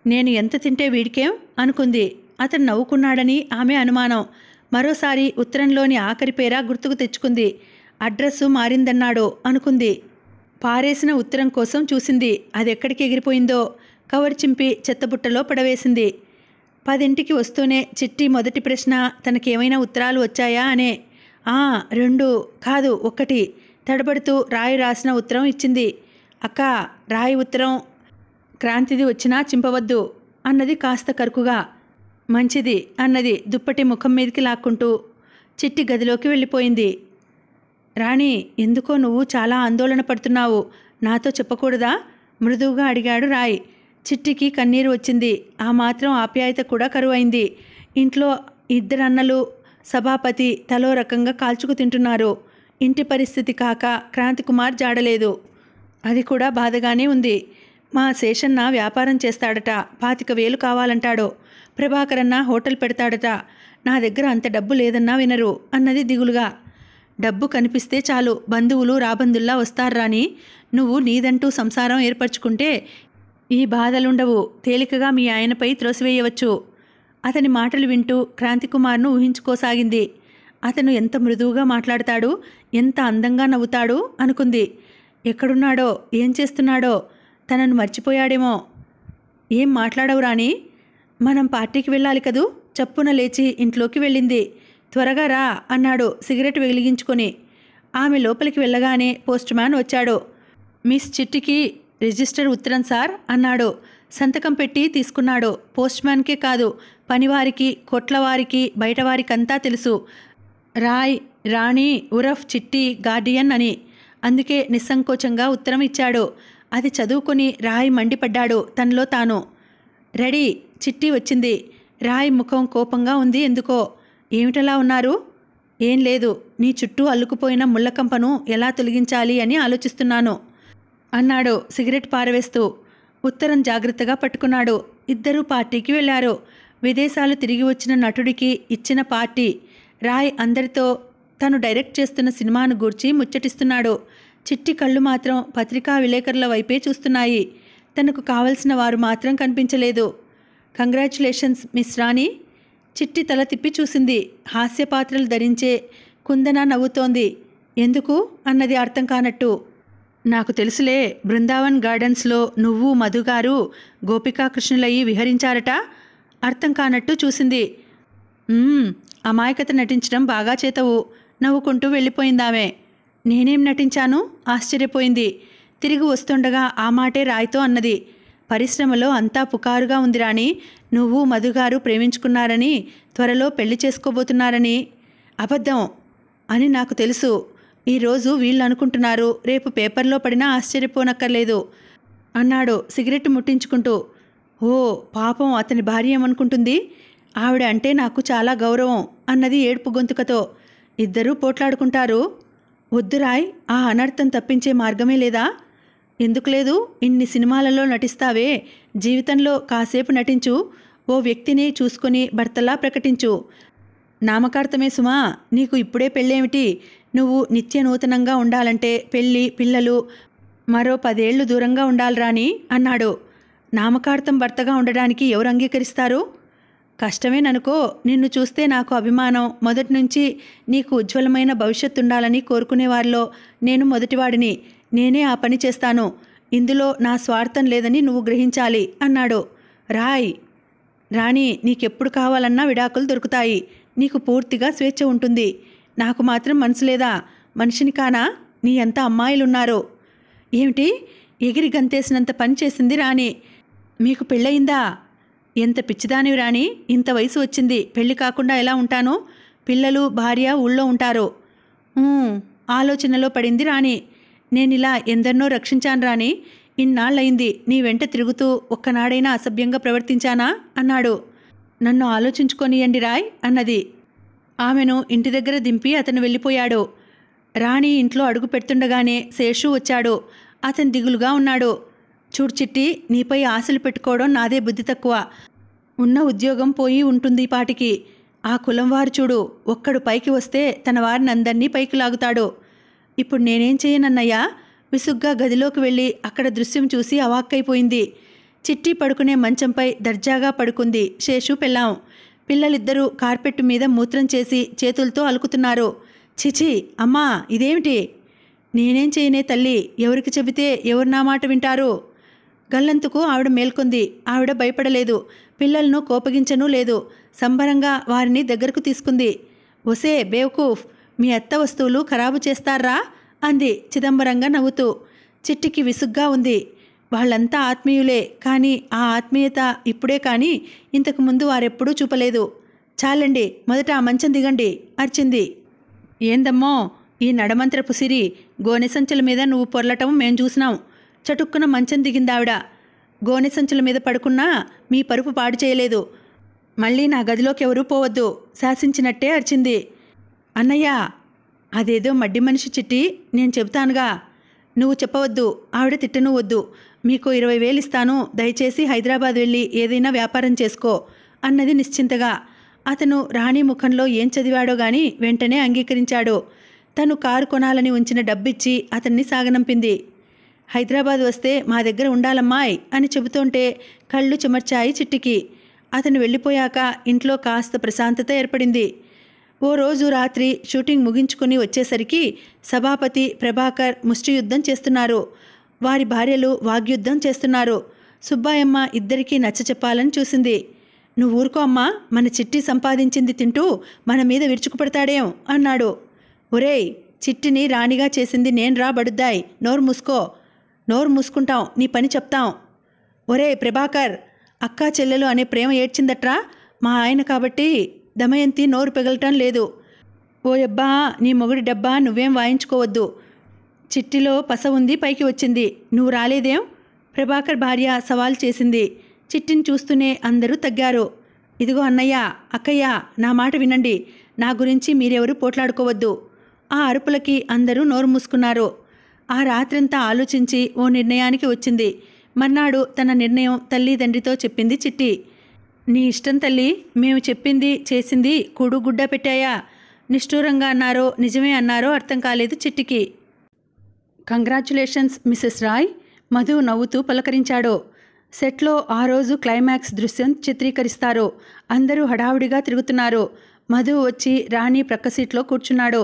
నేను ఎంత తింటే వీడికేం అనుకుంది. అతను నవ్వుకున్నాడని ఆమె అనుమానం. మరోసారి ఉత్తరంలోని ఆఖరి పేర గుర్తుకు తెచ్చుకుంది. అడ్రస్సు మారిందన్నాడు అనుకుంది. పారేసిన ఉత్తరం కోసం చూసింది. అది ఎక్కడికి ఎగిరిపోయిందో కవర్ చింపి చెత్తబుట్టలో పడవేసింది. 10ంటికి వస్తూనే చిట్టి మొదటి ప్రశ్న తనకేమైనా ఉత్తరాలు వచ్చాయా అనే. 2 కాదు 1 తడబడుతూ రాయి రాసిన ఉత్తరం ఇచ్చింది. అక్క, రాయి ఉత్తరం క్రాంతిది వచ్చినా చింపవద్దు అన్నది కాస్త కరుకుగా. మంచిది అన్నది దుప్పటి ముఖం మీదకి లాక్కుంటూ. చిట్టి గదిలోకి వెళ్ళిపోయింది. రాణి, ఎందుకో నువ్వు చాలా ఆందోళన పడుతున్నావు, నాతో చెప్పకూడదా? మృదువుగా అడిగాడు రాయ్. చిట్టికి కన్నీరు వచ్చింది. ఆ మాత్రం ఆప్యాయత కూడా కరువైంది. ఇంట్లో 2 అన్నలు, సభాపతి తలో రకంగా కాల్చుకు తింటున్నారు. ఇంటి పరిస్థితి కాక క్రాంతికుమార్ జాడలేదు. అది కూడా బాధగానే ఉంది. మా శేషన్న వ్యాపారం చేస్తాడట, 25,000 కావాలంటాడు. ప్రభాకరన్న హోటల్ పెడతాడట. నా దగ్గర అంత డబ్బు లేదన్నా వినరు అన్నది దిగులుగా. డబ్బు కనిపిస్తే చాలు, బంధువులు రాబందుల్లా వస్తారు రాని. నువ్వు నీదంటూ సంసారం ఏర్పరచుకుంటే ఈ బాధలుండవు. తేలికగా మీ ఆయనపై త్రోసివేయవచ్చు. అతని మాటలు వింటూ క్రాంతికుమార్ను ఊహించుకోసాగింది. అతను ఎంత మృదువుగా మాట్లాడతాడు, ఎంత అందంగా నవ్వుతాడు అనుకుంది. ఎక్కడున్నాడో, ఏం చేస్తున్నాడో, తనను మర్చిపోయాడేమో. ఏం మాట్లాడవు రాని, మనం పార్టీకి వెళ్ళాలి కదూ. చప్పున లేచి ఇంట్లోకి వెళ్ళింది. త్వరగా రా అన్నాడు సిగరెట్ వెలిగించుకొని. ఆమె లోపలికి వెళ్ళగానే పోస్ట్ మ్యాన్ వచ్చాడు. మిస్ చిట్టికి రిజిస్టర్ ఉత్తరం సార్ అన్నాడు. సంతకం పెట్టి తీసుకున్నాడు. పోస్ట్ మ్యాన్కే కాదు, పనివారికి, కొట్లవారికి, బయటవారికంతా తెలుసు రాయ్ రాణి ఉరఫ్ చిట్టి గార్డియన్ అని. అందుకే నిస్సంకోచంగా ఉత్తరం ఇచ్చాడు. అది చదువుకొని రాయ్ మండిపడ్డాడు తనలో తాను. రెడీ, చిట్టి వచ్చింది. రాయ్ ముఖం కోపంగా ఉంది ఎందుకో. ఏమిటలా ఉన్నారు? ఏం లేదు, నీ చుట్టూ అల్లుకుపోయిన ముళ్ళకంపను ఎలా తొలగించాలి అని ఆలోచిస్తున్నాను అన్నాడు సిగరెట్ పారవేస్తూ. ఉత్తరం జాగ్రత్తగా పట్టుకున్నాడు. ఇద్దరూ పార్టీకి వెళ్ళారు. విదేశాలు తిరిగి వచ్చిన నటుడికి ఇచ్చిన పార్టీ. రాయ్ అందరితో తను డైరెక్ట్ చేస్తున్న సినిమాను గూర్చి ముచ్చటిస్తున్నాడు. చిట్టి కళ్ళు మాత్రం పత్రికా విలేకరుల వైపే చూస్తున్నాయి. తనకు కావలసిన వారు మాత్రం కనిపించలేదు. కంగ్రాచ్యులేషన్స్ మిస్ రాణి. చిట్టి తల తిప్పి చూసింది. హాస్యపాత్రలు ధరించే కుందన నవ్వుతోంది. ఎందుకు అన్నది అర్థం కానట్టు. నాకు తెలుసులే, బృందావన్ గార్డెన్స్లో నువ్వు మధుగారు గోపికాకృష్ణులయ్యి విహరించారట. అర్థం కానట్టు చూసింది. అమాయకత నటించడం బాగా చేతవు నవ్వుకుంటూ వెళ్ళిపోయిందామె. నేనేం నటించాను? ఆశ్చర్యపోయింది. తిరిగి వస్తుండగా ఆ మాటే రాయ్తో అన్నది. పరిశ్రమలో అంతా పుకారుగా ఉంది రాణి, నువ్వు మధుగారు ప్రేమించుకున్నారని, త్వరలో పెళ్లి చేసుకోబోతున్నారని. అబద్ధం అని నాకు తెలుసు. ఈరోజు వీళ్ళు అనుకుంటున్నారు, రేపు పేపర్లో పడినా ఆశ్చర్యపోనక్కర్లేదు అన్నాడు సిగరెట్ ముట్టించుకుంటూ. ఓ పాపం, అతని భార్య ఏమనుకుంటుంది? ఆవిడ అంటే నాకు చాలా గౌరవం అన్నది ఏడుపు గొంతుకతో. ఇద్దరూ పోట్లాడుకుంటారు. వద్దు రాయ్, ఆ అనర్థం తప్పించే మార్గమే లేదా? ఎందుకు లేదు? ఇన్ని సినిమాలలో నటిస్తావే, జీవితంలో కాసేపు నటించు. ఓ వ్యక్తిని చూసుకొని భర్తలా ప్రకటించు. నామకార్థమే సుమా, నీకు ఇప్పుడే పెళ్ళేమిటి? నువ్వు నిత్య నూతనంగా ఉండాలంటే పెళ్ళి, పిల్లలు మరో 10 ఏళ్ళు దూరంగా ఉండాలి రాని అన్నాడు. నామకార్థం భర్తగా ఉండడానికి ఎవరు అంగీకరిస్తారు? కష్టమేననుకో. నిన్ను చూస్తే నాకు అభిమానం. మొదటి నుంచి నీకు ఉజ్వలమైన భవిష్యత్తు ఉండాలని కోరుకునేవారిలో నేను మొదటివాడిని. నేనే ఆ పని చేస్తాను. ఇందులో నా స్వార్థం లేదని నువ్వు గ్రహించాలి అన్నాడు. రాయ్ రాణి, నీకెప్పుడు కావాలన్నా విడాకులు దొరుకుతాయి. నీకు పూర్తిగా స్వేచ్ఛ ఉంటుంది. నాకు మాత్రం మనసు లేదా? మనిషిని కానా? నీ ఎంత అమ్మాయిలున్నారు. ఏమిటి? ఎగిరి గంతేసినంత పని చేసింది రాణి. మీకు పెళ్ళయిందా? ఎంత పిచ్చిదానివి రాణి, ఇంత వయసు వచ్చింది, పెళ్లి కాకుండా ఎలా ఉంటాను? పిల్లలు, భార్య ఊళ్ళో ఉంటారు. ఆలోచనలో పడింది రాణి. నేనిలా ఎందరినో రక్షించాను రాణి. ఇన్నాళ్ళయింది నీ వెంట తిరుగుతూ ఒక్కనాడైనా అసభ్యంగా ప్రవర్తించానా అన్నాడు. నన్ను ఆలోచించుకొనియండి రాయ్ అన్నది. ఆమెను ఇంటి దగ్గర దింపి అతను వెళ్ళిపోయాడు. రాణి ఇంట్లో అడుగు పెడుతుండగానే శేషు వచ్చాడు. అతను దిగులుగా ఉన్నాడు. చూడు చిట్టి, నీపై ఆశలు పెట్టుకోవడం నాదే బుద్ధి తక్కువ. ఉన్న ఉద్యోగం పోయి ఉంటుంది పాటికి. ఆ కులం వారు చూడు, ఒక్కడు పైకి వస్తే తన వారిని అందరినీ పైకి లాగుతాడు. ఇప్పుడు నేనేం చేయనన్నయ్యా? విసుగ్గా గదిలోకి వెళ్ళి అక్కడ దృశ్యం చూసి అవాక్కైపోయింది. చిట్టి పడుకునే మంచంపై దర్జాగా పడుకుంది శేషు పెళ్ళాం. పిల్లలిద్దరూ కార్పెట్ మీద మూత్రం చేసి చేతులతో అలుకుతున్నారు. చిచి అమ్మా, ఇదేమిటి? నేనేం చేయనే తల్లి, ఎవరికి చెబితే ఎవరు నా మాట వింటారు? గల్లంతుకు ఆవిడ మేల్కొంది. ఆవిడ భయపడలేదు, పిల్లలను కోపగించనూ లేదు. సంబరంగా వారిని దగ్గరకు తీసుకుంది. ఒసే బేవకూఫ్, మీ అత్త వస్తువులు ఖరాబు చేస్తారా అంది చిదంబరంగా నవ్వుతూ. చిట్టికి విసుగ్గా ఉంది. వాళ్ళంతా ఆత్మీయులే, కానీ ఆ ఆత్మీయత ఇప్పుడే కానీ ఇంతకుముందు వారెప్పుడూ చూపలేదు. చాలండి, మొదట ఆ మంచం దిగండి అర్చింది. ఏందమ్మో ఈ నడమంత్రపు సిరి, గోనె సంచుల మీద నువ్వు పొర్లటం మేం చూసినాం. చటుక్కున మంచం దిగిందావిడ. గోనె సంచుల మీద పడుకున్నా మీ పరుపు పాడు చేయలేదు. మళ్ళీ నా గదిలోకి ఎవరూ పోవద్దు శాసించినట్టే అర్చింది. అన్నయ్య, అదేదో మడ్డి మనిషి చిట్టి, నేను చెబుతానుగా. నువ్వు చెప్పవద్దు, ఆవిడ తిట్టను వద్దు. మీకు 20,000 ఇస్తాను, దయచేసి హైదరాబాద్ వెళ్ళి ఏదైనా వ్యాపారం చేసుకో అన్నది నిశ్చింతగా. అతను రాణి ముఖంలో ఏం చదివాడో గాని వెంటనే అంగీకరించాడు. తను కారు కొనాలని ఉంచిన డబ్బిచ్చి అతన్ని సాగనంపింది. హైదరాబాద్ వస్తే మా దగ్గర ఉండాలమ్మాయ్ అని చెబుతుంటే కళ్ళు చెమర్చాయి చిట్టికి. అతను వెళ్ళిపోయాక ఇంట్లో కాస్త ప్రశాంతత ఏర్పడింది. ఓ రోజు రాత్రి షూటింగ్ ముగించుకుని వచ్చేసరికి సభాపతి, ప్రభాకర్ ముష్టియుద్ధం చేస్తున్నారు. వారి భార్యలు వాగ్యుద్ధం చేస్తున్నారు. సుబ్బాయమ్మ ఇద్దరికీ నచ్చ చెప్పాలని చూసింది. నువ్వు ఊరుకో అమ్మా, మన చిట్టి సంపాదించింది తింటూ మన మీద విరుచుకుపడతాడేం అన్నాడు. ఒరేయ్, చిట్టిని రాణిగా చేసింది నేను రా బడుద్దాయ్, నోరు మూసుకో. నోరు మూసుకుంటాం, నీ పని చెప్తాం. ఒరే ప్రభాకర్, అక్కా చెల్లెలు అనే ప్రేమ ఏడ్చిందట్రా, మా ఆయన కాబట్టి దమయంతి నోరు పెగలటం లేదు. ఓయబ్బా, నీ మొగుడి డబ్బా నువ్వేం వాయించుకోవద్దు. చిట్టిలో పస ఉంది, పైకి వచ్చింది. నువ్వు రాలేదేం? ప్రభాకర్ భార్య సవాల్ చేసింది. చిట్టిని చూస్తూనే అందరూ తగ్గారు. ఇదిగో అన్నయ్య, అక్కయ్య, నా మాట వినండి. నా గురించి మీరెవరూ పోట్లాడుకోవద్దు. ఆ అరుపులకి అందరూ నోరు మూసుకున్నారు. ఆ రాత్రంతా ఆలోచించి ఓ నిర్ణయానికి వచ్చింది. మర్నాడు తన నిర్ణయం తల్లిదండ్రితో చెప్పింది చిట్టి. నీ ఇష్టం తల్లి, మేము చెప్పింది చేసింది కూడు గుడ్డ పెట్టాయా? నిష్ఠూరంగా అన్నారో నిజమే అన్నారో అర్థం కాలేదు చిట్టికి. కంగ్రాచ్యులేషన్స్ మిసెస్ రాయ్, మధు నవ్వుతూ పలకరించాడు. సెట్లో ఆ రోజు క్లైమాక్స్ దృశ్యం చిత్రీకరిస్తారు. అందరూ హడావుడిగా తిరుగుతున్నారు. మధు వచ్చి రాణి ప్రక్క సీట్లో కూర్చున్నాడు.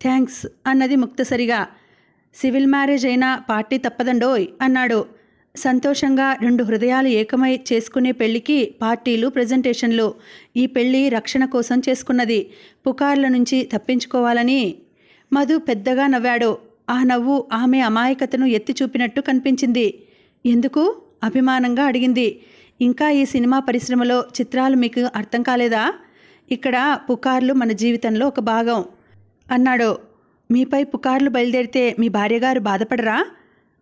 థ్యాంక్స్ అన్నది ముక్తసరిగా. సివిల్ మ్యారేజ్ అయినా పార్టీ తప్పదండోయ్ అన్నాడు. సంతోషంగా రెండు హృదయాలు ఏకమై చేసుకునే పెళ్లికి పార్టీలు, ప్రజెంటేషన్లు. ఈ పెళ్లి రక్షణ కోసం చేసుకున్నది, పుకార్ల నుంచి తప్పించుకోవాలని. మధు పెద్దగా నవ్వాడు. ఆ నవ్వు ఆమె అమాయకతను ఎత్తి చూపినట్టు కనిపించింది. ఎందుకు? అభిమానంగా అడిగింది. ఇంకా ఈ సినిమా పరిశ్రమలో చిత్రాలు మీకు అర్థం కాలేదా? ఇక్కడ పుకార్లు మన జీవితంలో ఒక భాగం అన్నాడు. మీపై పుకార్లు బయలుదేరితే మీ భార్యగారు బాధపడరా?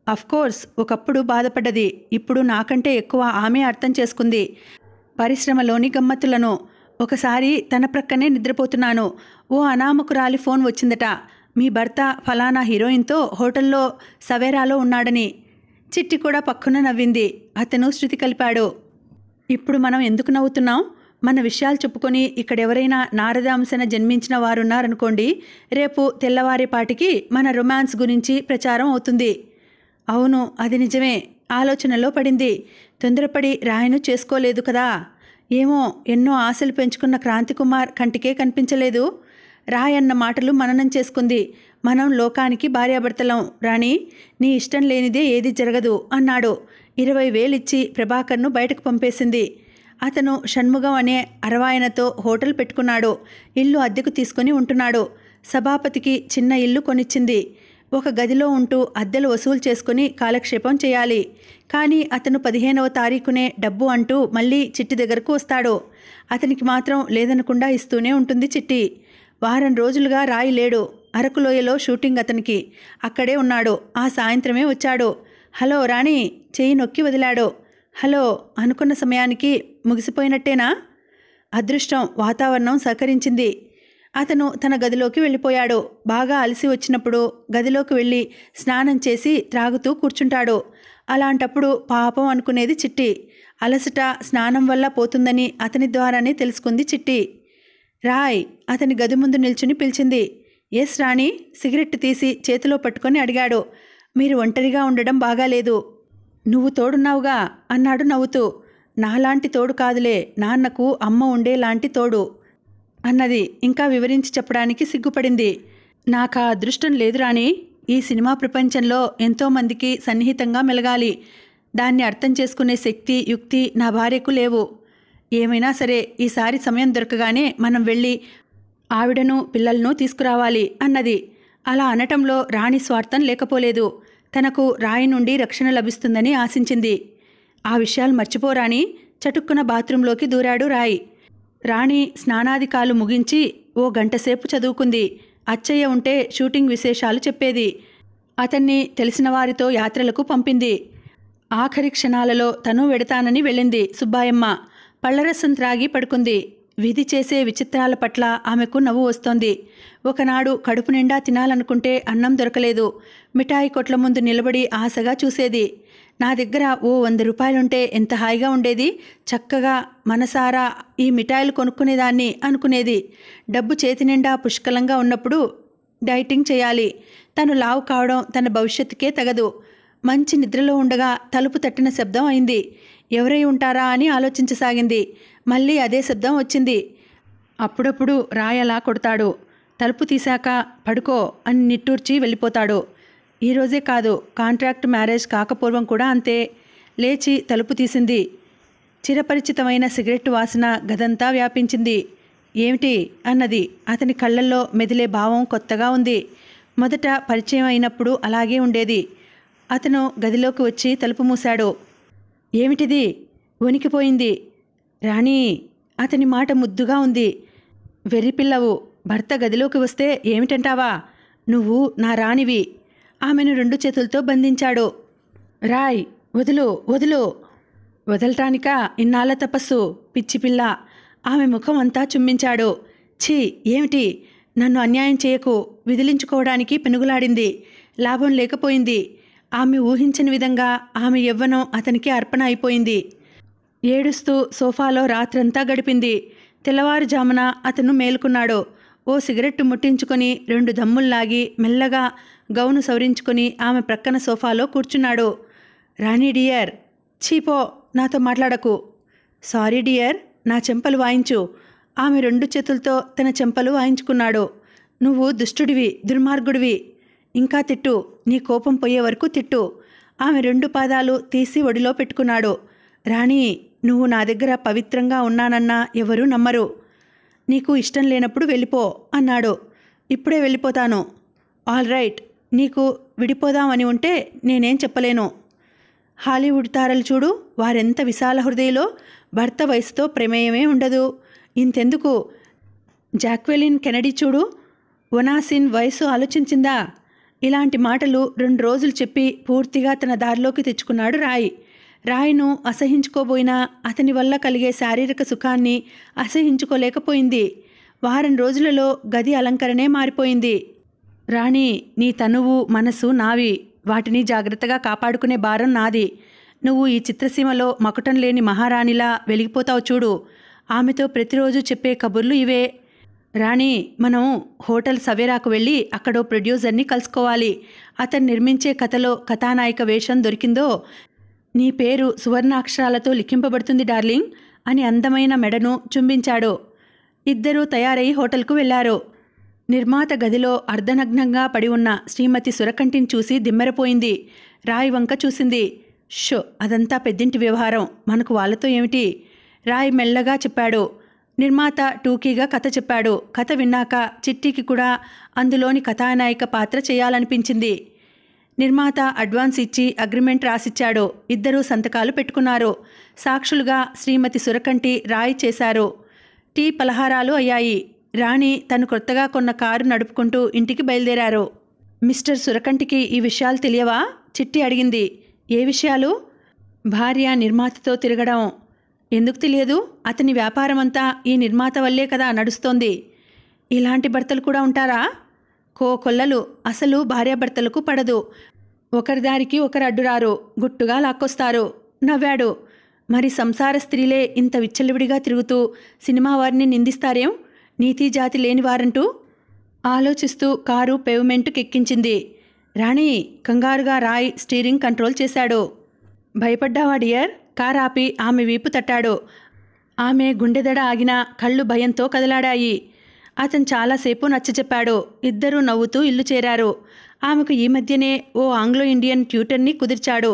అఫ్కోర్స్, ఒకప్పుడు బాధపడ్డది. ఇప్పుడు నాకంటే ఎక్కువ ఆమె అర్థం చేసుకుంది పరిశ్రమలోని గమ్మత్తులను. ఒకసారి తన ప్రక్కనే నిద్రపోతున్నాను. ఓ అనామకురాలి ఫోన్ వచ్చిందట. మీ భర్త ఫలానా హీరోయిన్తో హోటల్లో సవేరాలో ఉన్నాడని. చిట్టి కూడా పక్కన నవ్వింది. అతను శృతి కలిపాడు. ఇప్పుడు మనం ఎందుకు నవ్వుతున్నాం? మన విషయాలు చెప్పుకొని ఇక్కడెవరైనా నారదాంశన జన్మించిన వారున్నారనుకోండి, రేపు తెల్లవారేపాటికి మన రొమాన్స్ గురించి ప్రచారం అవుతుంది. అవును, అది నిజమే. ఆలోచనలో పడింది. తొందరపడి రాయను చేసుకోలేదు కదా. ఏమో, ఎన్నో ఆశలు పెంచుకున్న క్రాంతికుమార్ కంటికే కనిపించలేదు. రాయన్న మాటలు మననం చేసుకుంది. మనం లోకానికి భార్యాభర్తలం. రాణి, నీ ఇష్టం లేనిదే ఏది జరగదు అన్నాడు. 20,000 ఇచ్చి ప్రభాకర్ను బయటకు పంపేసింది. అతను షణ్ముగం అనే అరవాయనతో హోటల్ పెట్టుకున్నాడు. ఇల్లు అద్దెకు తీసుకుని ఉంటున్నాడు. సభాపతికి చిన్న ఇల్లు కొనిచ్చింది. ఒక గదిలో ఉంటూ అద్దెలు వసూలు చేసుకుని కాలక్షేపం చేయాలి. కానీ అతను 15వ తారీఖునే డబ్బు అంటూ మళ్ళీ చిట్టి దగ్గరకు వస్తాడు. అతనికి మాత్రం లేదనకుండా ఇస్తూనే ఉంటుంది చిట్టి. వారం రోజులుగా రాయి లేడు. అరకులోయలో షూటింగ్ అతనికి. అక్కడే ఉన్నాడు. ఆ సాయంత్రమే వచ్చాడు. హలో రాణి, చెయ్యి నొక్కి వదిలాడు. హలో అనుకున్న సమయానికి ముగిసిపోయినట్టేనా? అదృష్టం, వాతావరణం సహకరించింది. అతను తన గదిలోకి వెళ్ళిపోయాడు. బాగా అలసి వచ్చినప్పుడు గదిలోకి వెళ్ళి స్నానం చేసి త్రాగుతూ కూర్చుంటాడు. అలాంటప్పుడు పాపం అనుకునేది చిట్టి. అలసట స్నానం వల్ల పోతుందని అతని ద్వారానే తెలుసుకుంది చిట్టి. రాయ్ అతని గది ముందు నిల్చుని పిలిచింది. ఎస్ రాణి, సిగరెట్ తీసి చేతిలో పట్టుకొని అడిగాడు. మీరు ఒంటరిగా ఉండడం బాగాలేదు. నువ్వు తోడున్నావుగా అన్నాడు నవ్వుతూ. నాలాంటి తోడు కాదులే, నాన్నకు అమ్మ ఉండేలాంటి తోడు అన్నది. ఇంకా వివరించి చెప్పడానికి సిగ్గుపడింది. నాకా అదృష్టం లేదు రాణి. ఈ సినిమా ప్రపంచంలో ఎంతోమందికి సన్నిహితంగా మెలగాలి. దాన్ని అర్థం చేసుకునే శక్తి, యుక్తి నా భార్యకు లేవు. ఏమైనా సరే ఈసారి సమయం దొరకగానే మనం వెళ్ళి ఆవిడను పిల్లలను తీసుకురావాలి అన్నది. అలా అనటంలో రాణి స్వార్థం లేకపోలేదు. తనకు రాయి నుండి రక్షణ లభిస్తుందని ఆశించింది. ఆ విషయాలు మర్చిపోరాని చటుక్కున బాత్రూంలోకి దూరాడు రాయ్. రాణి స్నానాధికాలు ముగించి ఓ గంటసేపు చదువుకుంది. అచ్చయ్య ఉంటే షూటింగ్ విశేషాలు చెప్పేది. అతన్ని తెలిసిన వారితో యాత్రలకు పంపింది. ఆఖరి క్షణాలలో తను వెడతానని వెళ్ళింది సుబ్బాయమ్మ. పళ్లరసం త్రాగి పడుకుంది. విధి చేసే విచిత్రాల పట్ల ఆమెకు నవ్వు వస్తోంది. ఒకనాడు కడుపు నిండా తినాలనుకుంటే అన్నం దొరకలేదు. మిఠాయి కొట్ల ముందు నిలబడి ఆశగా చూసేది. నా దగ్గర ఓ 100 రూపాయలుంటే ఎంత హాయిగా ఉండేది, చక్కగా మనసారా ఈ మిఠాయిలు కొనుక్కునేదాన్ని అనుకునేది. డబ్బు చేతి నిండా పుష్కలంగా ఉన్నప్పుడు డైటింగ్ చేయాలి. తను లావు కావడం తన భవిష్యత్తుకే తగదు. మంచి నిద్రలో ఉండగా తలుపు తట్టిన శబ్దం అయింది. ఎవరై ఉంటారా అని ఆలోచించసాగింది. మళ్ళీ అదే శబ్దం వచ్చింది. అప్పుడప్పుడు రాయలా కొడతాడు. తలుపు తీశాక పడుకో అని నిట్టూర్చి వెళ్ళిపోతాడు. ఈరోజే కాదు, కాంట్రాక్ట్ మ్యారేజ్ కాకపూర్వం కూడా అంతే. లేచి తలుపు తీసింది. చిరపరిచితమైన సిగరెట్ వాసన గదంతా వ్యాపించింది. ఏమిటి అన్నది. అతని కళ్ళల్లో మెదిలే భావం కొత్తగా ఉంది. మొదట పరిచయం అయినప్పుడు అలాగే ఉండేది. అతను గదిలోకి వచ్చి తలుపు మూశాడు. ఏమిటిది? వణికిపోయింది. రాణి అతని మాట ముద్దుగా ఉంది. వెర్రిపిల్లవు, భర్త గదిలోకి వస్తే ఏమిటంటావా? నువ్వు నా రాణివి. ఆమెను 2 చేతులతో బంధించాడు. రాయ్, వదులు వదులు. వదలటానికా ఇన్నాళ్ళ తపస్సు, పిచ్చిపిల్ల. ఆమె ముఖం అంతా చుమ్మించాడు. ఛీ, ఏమిటి? నన్ను అన్యాయం చేయకు. విదిలించుకోవడానికి పెనుగులాడింది. లాభం లేకపోయింది. ఆమె ఊహించని విధంగా ఆమె యవ్వనం అతనికి అర్పణ అయిపోయింది. ఏడుస్తూ సోఫాలో రాత్రంతా గడిపింది. తెల్లవారుజామున అతను మేలుకున్నాడు. ఓ సిగరెట్టు ముట్టించుకొని 2 దమ్ముల్లాగి మెల్లగా గౌను సవరించుకొని ఆమె ప్రక్కన సోఫాలో కూర్చున్నాడు. రాణి డియర్. చీపో, నాతో మాట్లాడకు. సారీ డియర్, నా చెంపలు వాయించు. ఆమె 2 చేతులతో తన చెంపలు వాయించుకున్నాడు. నువ్వు దుష్టుడివి, దుర్మార్గుడివి. ఇంకా తిట్టు, నీ కోపం పోయే వరకు తిట్టు. ఆమె 2 పాదాలు తీసి ఒడిలో పెట్టుకున్నాడు. రాణి, నువ్వు నా దగ్గర పవిత్రంగా ఉన్నానన్నా ఎవరూ నమ్మరు. నీకు ఇష్టం లేనప్పుడు వెళ్ళిపో అన్నాడు. ఇప్పుడే వెళ్ళిపోతాను. ఆల్ రైట్, నీకు విడిపోదామని ఉంటే నేనేం చెప్పలేను. హాలీవుడ్ తారలు చూడు, వారెంత విశాల హృదయలో. భర్త వయసుతో ప్రమేయమే ఉండదు. ఇంతెందుకు, జాక్వెలిన్ కెనడీ చూడు, ఒనాసిన్ వయసు ఆలోచించిందా? ఇలాంటి మాటలు 2 రోజులు చెప్పి పూర్తిగా తన దారిలోకి తెచ్చుకున్నాడు రాయ్. రాయ్ను అసహించుకోబోయినా అతని వల్ల కలిగే శారీరక సుఖాన్ని అసహించుకోలేకపోయింది. వారం రోజులలో గది అలంకరణే మారిపోయింది. రాణి, నీ తనువు మనసు నావి. వాటిని జాగ్రత్తగా కాపాడుకునే భారం నాది. నువ్వు ఈ చిత్రసీమలో మకుటం లేని మహారాణిలా వెలిగిపోతావు చూడు. ఆమెతో ప్రతిరోజు చెప్పే కబుర్లు ఇవే. రాణి, మనం హోటల్ సవేరాకు వెళ్ళి అక్కడో ప్రొడ్యూసర్ని కలుసుకోవాలి. అతను నిర్మించే కథలో కథానాయిక వేషం దొరికిందో నీ పేరు సువర్ణాక్షరాలతో లిఖింపబడుతుంది డార్లింగ్ అని అందమైన మెడను చుంబించాడు. ఇద్దరూ తయారై హోటల్కు వెళ్లారు. నిర్మాత గదిలో అర్ధనగ్నంగా పడి ఉన్న శ్రీమతి సురకంటిని చూసి దిమ్మెరపోయింది. రాయ్ వంక చూసింది. షో, అదంతా పెద్దింటి వ్యవహారం, మనకు వాళ్ళతో ఏమిటి? రాయ్ మెల్లగా చెప్పాడు. నిర్మాత టూకీగా కథ చెప్పాడు. కథ విన్నాక చిట్టికి కూడా అందులోని కథానాయిక పాత్ర చేయాలనిపించింది. నిర్మాత అడ్వాన్స్ ఇచ్చి అగ్రిమెంట్ రాసిచ్చాడు. ఇద్దరూ సంతకాలు పెట్టుకున్నారు. సాక్షులుగా శ్రీమతి సురకంటి, రాయ్ చేశారు. టీ పలహారాలు అయ్యాయి. రాణి తను కొత్తగా కొన్న కారు నడుపుకుంటూ ఇంటికి బయలుదేరారు. మిస్టర్ సురకంటికి ఈ విషయాలు తెలియవా? చిట్టి అడిగింది. ఏ విషయాలు? భార్య నిర్మాతతో తిరగడం. ఎందుకు తెలియదు? అతని వ్యాపారమంతా ఈ నిర్మాత వల్లే కదా నడుస్తోంది. ఇలాంటి భర్తలు కూడా ఉంటారా? కోకొల్లలు. అసలు భార్యాభర్తలకు పడదు. ఒకరి దారికి ఒకరు అడ్డురారు, గుట్టుగా లాక్కొస్తారు. నవ్వాడు. మరి సంసార స్త్రీలే ఇంత విచ్చలవిడిగా తిరుగుతూ సినిమా వారిని నిందిస్తారేం? నీతి జాతి లేనివారంటూ ఆలోచిస్తూ కారు పేవ్మెంటుకెక్కించింది. రాణి, కంగారుగా రాయ్ స్టీరింగ్ కంట్రోల్ చేశాడు. భయపడ్డావా డియర్? కారు ఆపి ఆమె వీపు తట్టాడు. ఆమె గుండెదడ ఆగినా కళ్ళు భయంతో కదలాడాయి. అతను చాలాసేపు నచ్చచెప్పాడు. ఇద్దరూ నవ్వుతూ ఇల్లు చేరారు. ఆమెకు ఈ మధ్యనే ఓ ఆంగ్లో ఇండియన్ ట్యూటర్ని కుదిర్చాడు.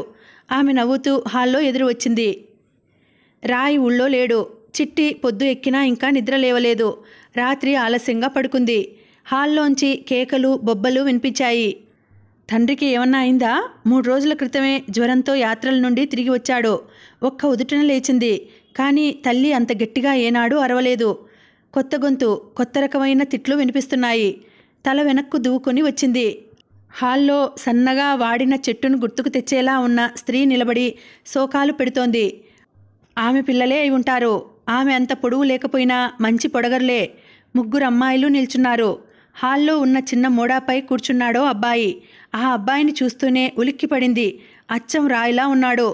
ఆమె నవ్వుతూ హాల్లో ఎదురు వచ్చింది. రాయ్ ఊళ్ళో లేడు. చిట్టి పొద్దు ఎక్కినా ఇంకా నిద్ర లేవలేదు. రాత్రి ఆలస్యంగా పడుకుంది. హాల్లోంచి కేకలు బొబ్బలు వినిపించాయి. తండ్రికి ఏమన్నా అయిందా? 3 రోజుల క్రితమే జ్వరంతో యాత్రల నుండి తిరిగి వచ్చాడు. ఒక్క ఉదుటన లేచింది. కానీ తల్లి అంత గట్టిగా ఏనాడూ అరవలేదు. కొత్త గొంతు, కొత్త రకమైన తిట్లు వినిపిస్తున్నాయి. తల వెనక్కు దువ్వుకొని వచ్చింది. హాల్లో సన్నగా వాడిన చెట్టును గుర్తుకు తెచ్చేలా ఉన్న స్త్రీ నిలబడి శోకాలు పెడుతోంది. ఆమె పిల్లలే అయి ఉంటారు. ఆమె అంత పొడువు లేకపోయినా మంచి పొడగర్లే. 3 అమ్మాయిలు నిల్చున్నారు. హాల్లో ఉన్న చిన్న మోడాపై కూర్చున్నాడో అబ్బాయి. ఆ అబ్బాయిని చూస్తూనే ఉలిక్కిపడింది. అచ్చం రాయిలా ఉన్నాడు.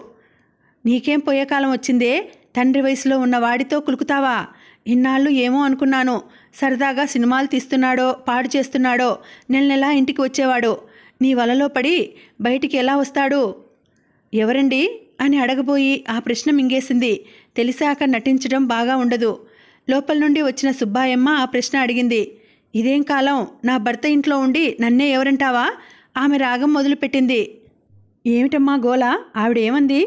నీకేం పోయే కాలం వచ్చిందే? తండ్రి వయసులో ఉన్న వాడితో కులుకుతావా? ఇన్నాళ్ళు ఏమో అనుకున్నాను. సరదాగా సినిమాలు తీస్తున్నాడో పాడు చేస్తున్నాడో నెలా ఇంటికి వచ్చేవాడు. నీ వలలో పడి బయటికి ఎలా వస్తాడు? ఎవరండి అని అడగబోయి ఆ ప్రశ్న మింగేసింది. తెలిసాక నటించడం బాగా ఉండదు. లోపల నుండి వచ్చిన సుబ్బాయమ్మ ఆ ప్రశ్న అడిగింది. ఇదేం కాలం? నా భర్త ఇంట్లో ఉండి నన్నే ఎవరంటావా? ఆమె రాగం మొదలుపెట్టింది. ఏమిటమ్మా గోలా? ఆవిడేమంది?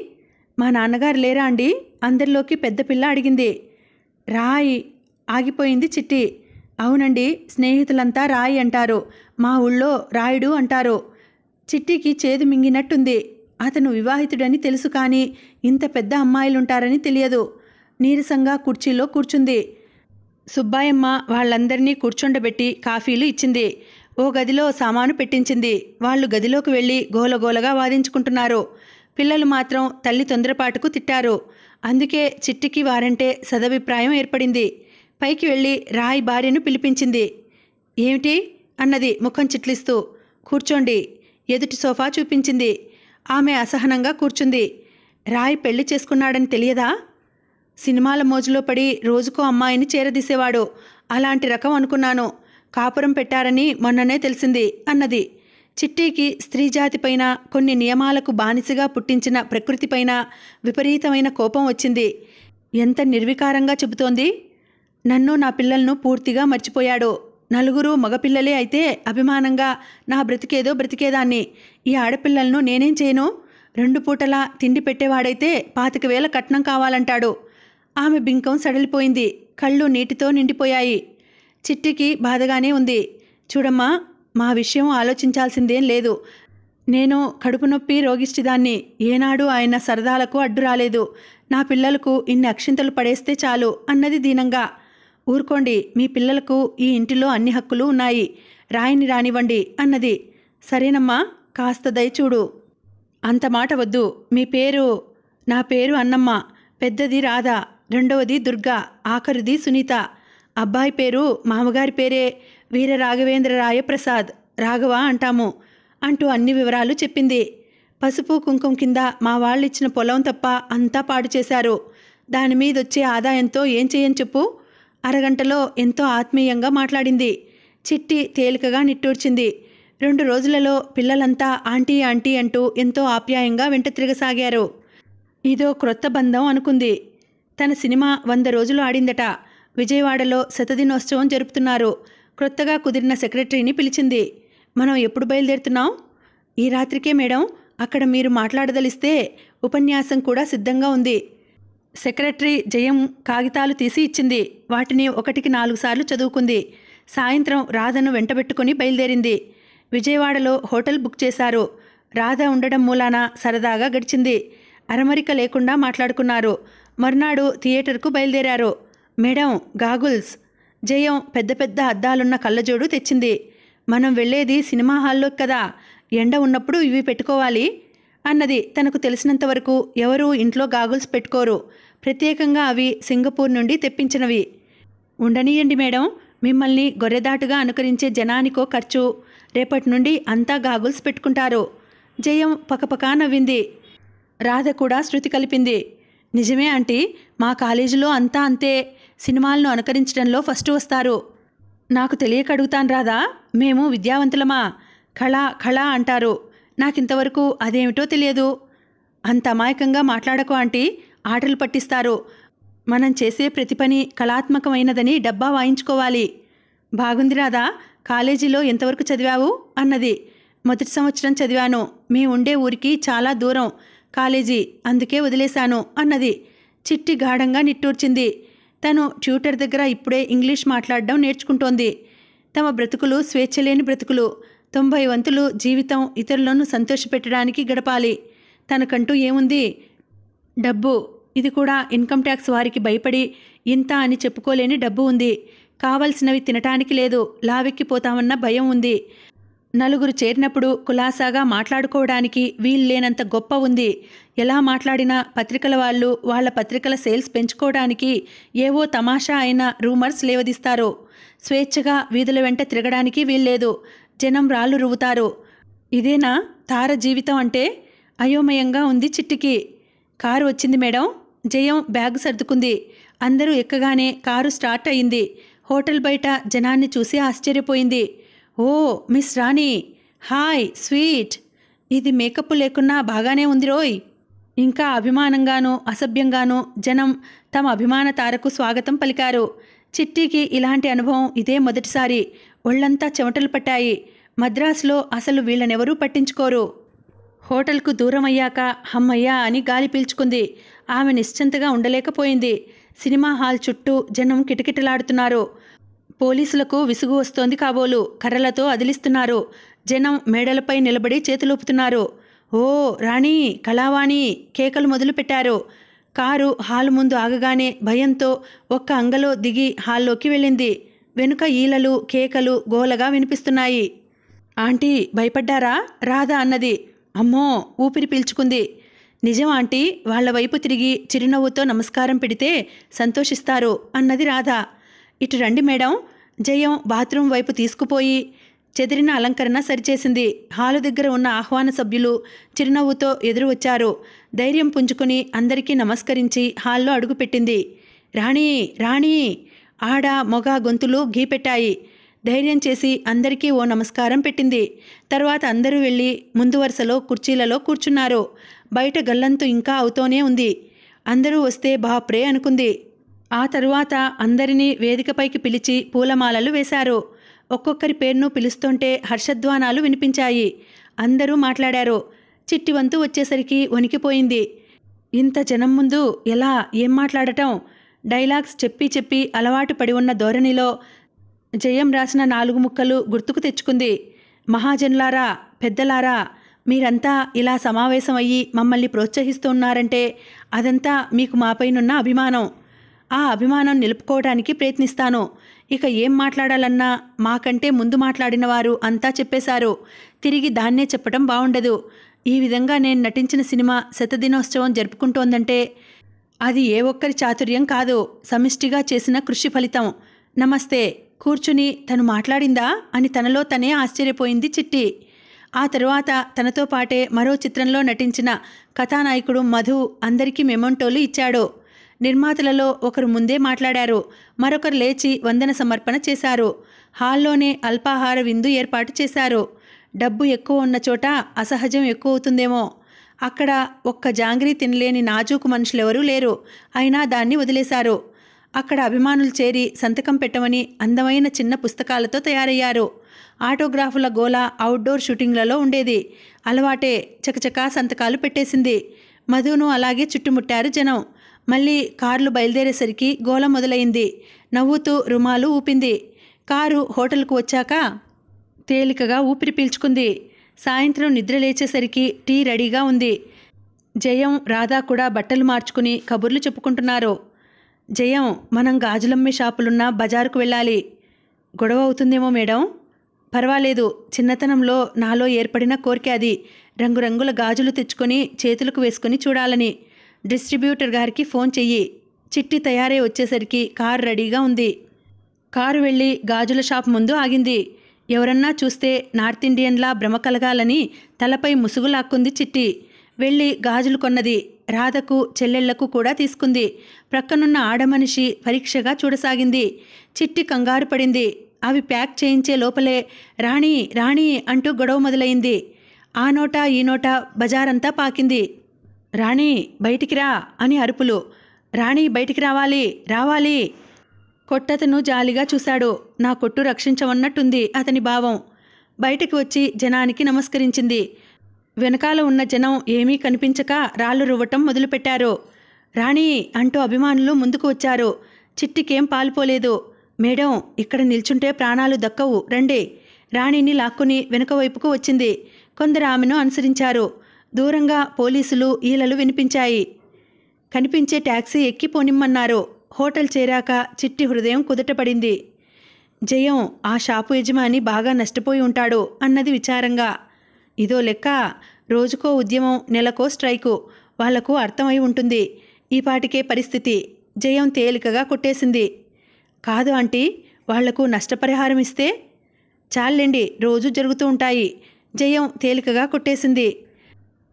మా నాన్నగారు లేరా అండి? అందరిలోకి పెద్ద పిల్ల అడిగింది. రాయ్ ఆగిపోయింది చిట్టి. అవునండి, స్నేహితులంతా రాయి అంటారు. మా ఊళ్ళో రాయుడు అంటారు. చిట్టికి చేదు మింగినట్టుంది. అతను వివాహితుడని తెలుసు, కానీ ఇంత పెద్ద అమ్మాయిలుంటారని తెలియదు. నీరసంగా కుర్చీలో కూర్చుంది. సుబ్బాయమ్మ వాళ్ళందరినీ కూర్చోండబెట్టి కాఫీలు ఇచ్చింది. ఓ గదిలో సామాను పెట్టించింది. వాళ్ళు గదిలోకి వెళ్ళి గోలగోలగా వాదించుకుంటున్నారు. పిల్లలు మాత్రం తల్లి తొందరపాటుకు తిట్టారు. అందుకే చిట్టికి వారంటే సదభిప్రాయం ఏర్పడింది. పైకి వెళ్ళి రాయి భార్యను పిలిపించింది. ఏమిటి అన్నది ముఖం చిట్లిస్తూ. కూర్చోండి. ఎదుటి సోఫా చూపించింది. ఆమె అసహనంగా కూర్చుంది. రాయి పెళ్లి చేసుకున్నాడని తెలియదా? సినిమాల మోజులో పడి రోజుకో అమ్మాయిని చేరదీసేవాడు. అలాంటి రకం అనుకున్నాను. కాపురం పెట్టారని మొన్ననే తెలిసింది అన్నది. చిట్టీకి స్త్రీజాతిపైన, కొన్ని నియమాలకు బానిసగా పుట్టించిన ప్రకృతిపైన విపరీతమైన కోపం వచ్చింది. ఎంత నిర్వికారంగా చెబుతోంది. నన్ను నా పిల్లలను పూర్తిగా మర్చిపోయాడు. నలుగురు మగపిల్లలే అయితే అభిమానంగా నా బ్రతికేదో బ్రతికేదాన్ని. ఈ ఆడపిల్లలను నేనేం చేయను? 2 పూటలా తిండి పెట్టేవాడైతే 25,000 కట్నం కావాలంటాడు. ఆమె బింకం సడలిపోయింది. కళ్ళు నీటితో నిండిపోయాయి. చిట్టికి బాధగానే ఉంది. చూడమ్మా, మా విషయం ఆలోచించాల్సిందేం లేదు. నేను కడుపు నొప్పి రోగిష్టిదాన్ని. ఏనాడు ఆయన సరదాలకు అడ్డు రాలేదు. నా పిల్లలకు ఇన్ని అక్షింతలు పడేస్తే చాలు అన్నది దీనంగా. ఊరుకోండి, మీ పిల్లలకు ఈ ఇంటిలో అన్ని హక్కులు ఉన్నాయి. రాయిని రానివ్వండి అన్నది. సరేనమ్మా, కాస్త దయచూడు. అంత మాట వద్దు. మీ పేరు? నా పేరు అన్నమ్మ. పెద్దది రాధ, రెండవది దుర్గా, ఆఖరిది సునీత. అబ్బాయి పేరు మామగారి పేరే, వీర రాఘవేంద్ర రాయప్రసాద్. రాఘవ అంటాము అంటూ అన్ని వివరాలు చెప్పింది. పసుపు కుంకుమ కింద మా వాళ్ళిచ్చిన పొలం తప్ప అంతా పాడు చేశారు. దాని మీదొచ్చే ఆదాయంతో ఏం చేయని చెప్పు? అరగంటలో ఎంతో ఆత్మీయంగా మాట్లాడింది. చిట్టి తేలికగా నిట్టూర్చింది. 2 రోజులలో పిల్లలంతా ఆంటీ ఆంటీ అంటూ ఎంతో ఆప్యాయంగా వెంట తిరగసాగారు. ఇదో క్రొత్త బంధం అనుకుంది. తన సినిమా 100 రోజులు ఆడిందట. విజయవాడలో శతదినోత్సవం జరుపుతున్నారు. క్రొత్తగా కుదిరిన సెక్రటరీని పిలిచింది. మనం ఎప్పుడు బయలుదేరుతున్నాం? ఈ రాత్రికే మేడం. అక్కడ మీరు మాట్లాడదలిస్తే ఉపన్యాసం కూడా సిద్ధంగా ఉంది. సెక్రటరీ జయం కాగితాలు తీసి ఇచ్చింది. వాటిని 1కి 4 సార్లు చదువుకుంది. సాయంత్రం రాధను వెంటబెట్టుకుని బయలుదేరింది. విజయవాడలో హోటల్ బుక్ చేశారు. రాధ ఉండడం మూలాన సరదాగా గడిచింది. అరమరిక లేకుండా మాట్లాడుకున్నారు. మర్నాడు థియేటర్కు బయలుదేరారు. Madam, goggles. జయం పెద్ద పెద్ద అద్దాలున్న కళ్ళజోడు తెచ్చింది. మనం వెళ్ళేది సినిమా హాల్లోకి కదా, ఎండ ఉన్నప్పుడు ఇవి పెట్టుకోవాలి అన్నది. తనకు తెలిసినంతవరకు ఎవరూ ఇంట్లో గాగుల్స్ పెట్టుకోరు. ప్రత్యేకంగా అవి సింగపూర్ నుండి తెప్పించినవి. ఉండనీయండి మేడం, మిమ్మల్ని గొర్రెదాటుగా అనుకరించే జనానికో ఖర్చు. రేపటి నుండి అంతా గాగుల్స్ పెట్టుకుంటారు. జయం పకపకా నవ్వింది. రాధ కూడా శృతి కలిపింది. నిజమే ఆంటీ, మా కాలేజీలో అంతా అంతే. సినిమాలను అనుకరించడంలో ఫస్ట్ వస్తారు. నాకు తెలియక అడుగుతాను రాధా, మేము విద్యావంతులమా? కళ కళ అంటారు. నాకింతవరకు అదేమిటో తెలియదు. అంత అమాయకంగా మాట్లాడకు ఆంటీ, ఆటలు పట్టిస్తారు. మనం చేసే ప్రతి పని కళాత్మకమైనదని డబ్బా వాయించుకోవాలి. బాగుంది రాధా. కాలేజీలో ఎంతవరకు చదివావు అన్నది. మొదటి సంవత్సరం చదివాను. మీ ఉండే ఊరికి చాలా దూరం కాలేజీ, అందుకే వదిలేశాను అన్నది. చిట్టి గాఢంగా నిట్టూర్చింది. తను ట్యూటర్ దగ్గర ఇప్పుడే ఇంగ్లీష్ మాట్లాడడం నేర్చుకుంటోంది. తమ బ్రతుకులు స్వేచ్ఛలేని బ్రతుకులు. 90 వంతులు జీవితం ఇతరులను సంతోషపెట్టడానికి గడపాలి. తనకంటూ ఏముంది? డబ్బు. ఇది కూడా ఇన్కమ్ ట్యాక్స్ వారికి భయపడి ఇంత అని చెప్పుకోలేని డబ్బు ఉంది. కావలసినవి తినటానికి లేదు. లావెక్కిపోతామన్న భయం ఉంది. నలుగురు చేరినప్పుడు కులాసాగా మాట్లాడుకోవడానికి వీల్లేనంత గొప్ప ఉంది. ఎలా మాట్లాడినా పత్రికల వాళ్ళు వాళ్ళ పత్రికల సేల్స్ పెంచుకోవడానికి ఏవో తమాషా అయిన రూమర్స్ లేవదీస్తారు. స్వేచ్ఛగా వీధుల వెంట తిరగడానికి వీల్లేదు. జనం రాళ్ళు రువ్వుతారు. ఇదేనా తార జీవితం అంటే? అయోమయంగా ఉంది చిట్టికి. కారు వచ్చింది మేడం. జయం బ్యాగు సర్దుకుంది. అందరూ ఎక్కగానే కారు స్టార్ట్ అయింది. హోటల్ బయట జనాన్ని చూసి ఆశ్చర్యపోయింది. ఓ మిస్ రాణి, హాయ్ స్వీట్. ఇది మేకప్ లేకున్నా బాగానే ఉంది రోయ్. ఇంకా అభిమానంగానూ అసభ్యంగానూ జనం తమ అభిమాన తారకు స్వాగతం పలికారు. చిట్టికి ఇలాంటి అనుభవం ఇదే మొదటిసారి. ఒళ్లంతా చెమటలు పట్టాయి. మద్రాసులో అసలు వీళ్ళనెవరూ పట్టించుకోరు. హోటల్కు దూరం అయ్యాక హమ్మయ్యా అని గాలి పీల్చుకుంది. ఆమె నిశ్చింతగా ఉండలేకపోయింది. సినిమా హాల్ చుట్టూ జనం కిటకిటలాడుతున్నారు. పోలీసులకు విసుగు వస్తోంది కాబోలు. కర్రలతో అదిలిస్తున్నారు. జనం మేడలపై నిలబడి చేతులూపుతున్నారు. ఓ రాణి, కళావాణి కేకలు మొదలుపెట్టారు. కారు హాలు ముందు ఆగగానే భయంతో ఒక్క అంగలో దిగి హాల్లోకి వెళ్ళింది. వెనుక ఈలలు కేకలు గోలగా వినిపిస్తున్నాయి. ఆంటీ భయపడ్డారా? రాధ అన్నది. అమ్మో ఊపిరి పీల్చుకుంది. నిజం ఆంటీ, వాళ్ల వైపు తిరిగి చిరునవ్వుతో నమస్కారం పెడితే సంతోషిస్తారు అన్నది రాధ. ఇటు రండి మేడం. జయం బాత్రూం వైపు తీసుకుపోయి చెదిరిన అలంకరణ సరిచేసింది. హాలు దగ్గర ఉన్న ఆహ్వాన సభ్యులు చిరునవ్వుతో ఎదురు వచ్చారు. ధైర్యం పుంజుకుని అందరికీ నమస్కరించి హాల్లో అడుగుపెట్టింది. రాణి రాణి ఆడ మొగ గొంతులు గీపెట్టాయి. ధైర్యం చేసి అందరికీ ఓ నమస్కారం పెట్టింది. తర్వాత అందరూ వెళ్ళి ముందు వరుసలో కుర్చీలలో కూర్చున్నారు. బయట గల్లంతు ఇంకా అవుతూనే ఉంది. అందరూ వస్తే బాప్రే అనుకుంది. ఆ తరువాత అందరినీ వేదికపైకి పిలిచి పూలమాలలు వేశారు. ఒక్కొక్కరి పేరును పిలుస్తుంటే హర్షధ్వానాలు వినిపించాయి. అందరూ మాట్లాడారు. చిట్టి వంతు వచ్చేసరికి వణికిపోయింది. ఇంత జనం ముందు ఎలా ఏం మాట్లాడటం? డైలాగ్స్ చెప్పి చెప్పి అలవాటు పడి ఉన్న ధోరణిలో జయం రాసిన 4 ముక్కలు గుర్తుకు తెచ్చుకుంది. మహాజనులారా, పెద్దలారా, మీరంతా ఇలా సమావేశమయ్యి మమ్మల్ని ప్రోత్సహిస్తున్నారంటే అదంతా మీకు మాపైనున్న అభిమానం. ఆ అభిమానం నిలుపుకోవడానికి ప్రయత్నిస్తాను. ఇక ఏం మాట్లాడాలన్నా మాకంటే ముందు మాట్లాడిన వారు అంతా చెప్పేశారు. తిరిగి దాన్నే చెప్పడం బాగుండదు. ఈ విధంగా నేను నటించిన సినిమా శతదినోత్సవం జరుపుకుంటోందంటే అది ఏ ఒక్కరి చాతుర్యం కాదు, సమిష్టిగా చేసిన కృషి ఫలితం. నమస్తే. కూర్చుని తను మాట్లాడిందా అని తనలో తనే ఆశ్చర్యపోయింది చిట్టి. ఆ తరువాత తనతో పాటే మరో చిత్రంలో నటించిన కథానాయకుడు మధు అందరికీ మెమొంటోలు ఇచ్చాడు. నిర్మాతలలో ఒకరు ముందే మాట్లాడారు. మరొకరు లేచి వందన సమర్పణ చేశారు. హాల్లోనే అల్పాహార విందు ఏర్పాటు చేశారు. డబ్బు ఎక్కువ ఉన్న చోట అసహజం ఎక్కువ అవుతుందేమో. అక్కడ ఒక్క జాంగ్రీ తినలేని నాజూకు మనుషులెవరూ లేరు. అయినా దాన్ని వదిలేశారు. అక్కడ అభిమానులు చేరి సంతకం పెట్టమని అందమైన చిన్న పుస్తకాలతో తయారయ్యారు. ఆటోగ్రాఫుల గోల అవుట్డోర్ షూటింగ్లలో ఉండేది. అలవాటే చకచకా సంతకాలు పెట్టేసింది. మధును అలాగే చుట్టుముట్టారు జనం. మళ్ళీ కార్లు బయలుదేరేసరికి గోల మొదలైంది. నవ్వుతూ రుమాలు ఊపింది. కారు హోటల్కు వచ్చాక తేలికగా ఊపిరి పీల్చుకుంది. సాయంత్రం నిద్ర లేచేసరికి టీ రెడీగా ఉంది. జయం రాధా కూడా బట్టలు మార్చుకుని కబుర్లు చెప్పుకుంటున్నారు. జయం, మనం గాజులమ్మే షాపులున్న బజారుకు వెళ్ళాలి. గొడవ అవుతుందేమో మేడం. పర్వాలేదు, చిన్నతనంలో నాలో ఏర్పడిన కోరిక అది. రంగురంగుల గాజులు తెచ్చుకొని చేతులకు వేసుకుని చూడాలని. డిస్ట్రిబ్యూటర్ గారికి ఫోన్ చెయ్యి. చిట్టి తయారై వచ్చేసరికి కారు రెడీగా ఉంది. కారు వెళ్ళి గాజుల షాప్ ముందు ఆగింది. ఎవరన్నా చూస్తే నార్త్ ఇండియన్లా భ్రమ కలగాలని తలపై ముసుగు లాక్కుంది చిట్టి. వెళ్ళి గాజులు కొన్నది. రాధకు చెల్లెళ్లకు కూడా తీసుకుంది. ప్రక్కనున్న ఆడమనిషి పరీక్షగా చూడసాగింది. చిట్టి కంగారు పడింది. అవి ప్యాక్ చేయించే లోపలే రాణి రాణి అంటూ గొడవ మొదలైంది. ఆ నోట ఈ నోట బజారంతా పాకింది. రాణి బయటికి రా అని అరుపులు. రాణి బయటికి రావాలి రావాలి. కొట్టతను జాలిగా చూశాడు. నా కొట్టు రక్షించమన్నట్టుంది అతని భావం. బయటికి వచ్చి జనానికి నమస్కరించింది. వెనకాల ఉన్న జనం ఏమీ కనిపించక రాళ్ళు రువ్వటం మొదలుపెట్టారు. రాణి అంటూ అభిమానులు ముందుకు వచ్చారు. చిట్టికేం పాలుపోలేదు. మేడం, ఇక్కడ నిల్చుంటే ప్రాణాలు దక్కవు, రండి. రాణిని లాక్కుని వెనుక వైపుకు వచ్చింది. కొందరు ఆమెను అనుసరించారు. దూరంగా పోలీసులు ఈలలు వినిపించాయి. కనిపించే ట్యాక్సీ ఎక్కి పోనిమ్మన్నారు. హోటల్ చేరాక చిట్టి హృదయం కుదుటపడింది. జయం, ఆ షాపు యజమాని బాగా నష్టపోయి ఉంటాడు అన్నది విచారంగా. ఇదో లెక్క. రోజుకో ఉద్యమం, నెలకో స్ట్రైకు. వాళ్లకు అర్థమై ఉంటుంది ఈ పాటికే పరిస్థితి. జయం తేలికగా కొట్టేసింది. కాదు ఆంటీ, వాళ్లకు నష్టపరిహారం ఇస్తే చాలండి, రోజు జరుగుతూ ఉంటాయి. జయం తేలికగా కొట్టేసింది.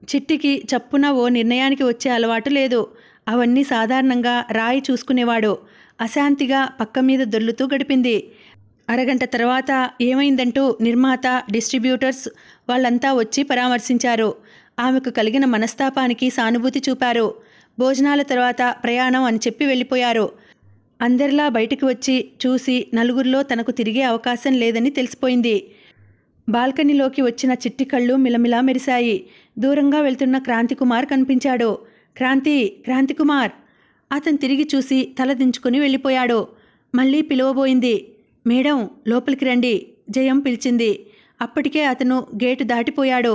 చిట్టికి చప్పున ఓ నిర్ణయానికి వచ్చే అలవాటు లేదు. అవన్నీ సాధారణంగా రాయి చూసుకునేవాడు. అశాంతిగా పక్క మీద దొర్లుతూ గడిపింది. అరగంట తర్వాత ఏమైందంటూ నిర్మాత, డిస్ట్రిబ్యూటర్స్ వాళ్ళంతా వచ్చి పరామర్శించారు. ఆమెకు కలిగిన మనస్తాపానికి సానుభూతి చూపారు. భోజనాల తర్వాత ప్రయాణం అని చెప్పి వెళ్ళిపోయారు. అందరిలా బయటికి వచ్చి చూసి నలుగురిలో తనకు తిరిగే అవకాశం లేదని తెలిసిపోయింది. బాల్కనీలోకి వచ్చిన చిట్టి కళ్ళు మిలమిలా మెరిశాయి. దూరంగా వెళ్తున్న క్రాంతికుమార్ కనిపించాడు. క్రాంతి, క్రాంతికుమార్. అతను తిరిగి చూసి తల దించుకుని వెళ్ళిపోయాడు. మళ్ళీ పిలువబోయింది. మేడం, లోపలికి రండి, జయం పిలిచింది. అప్పటికే అతను గేటు దాటిపోయాడు.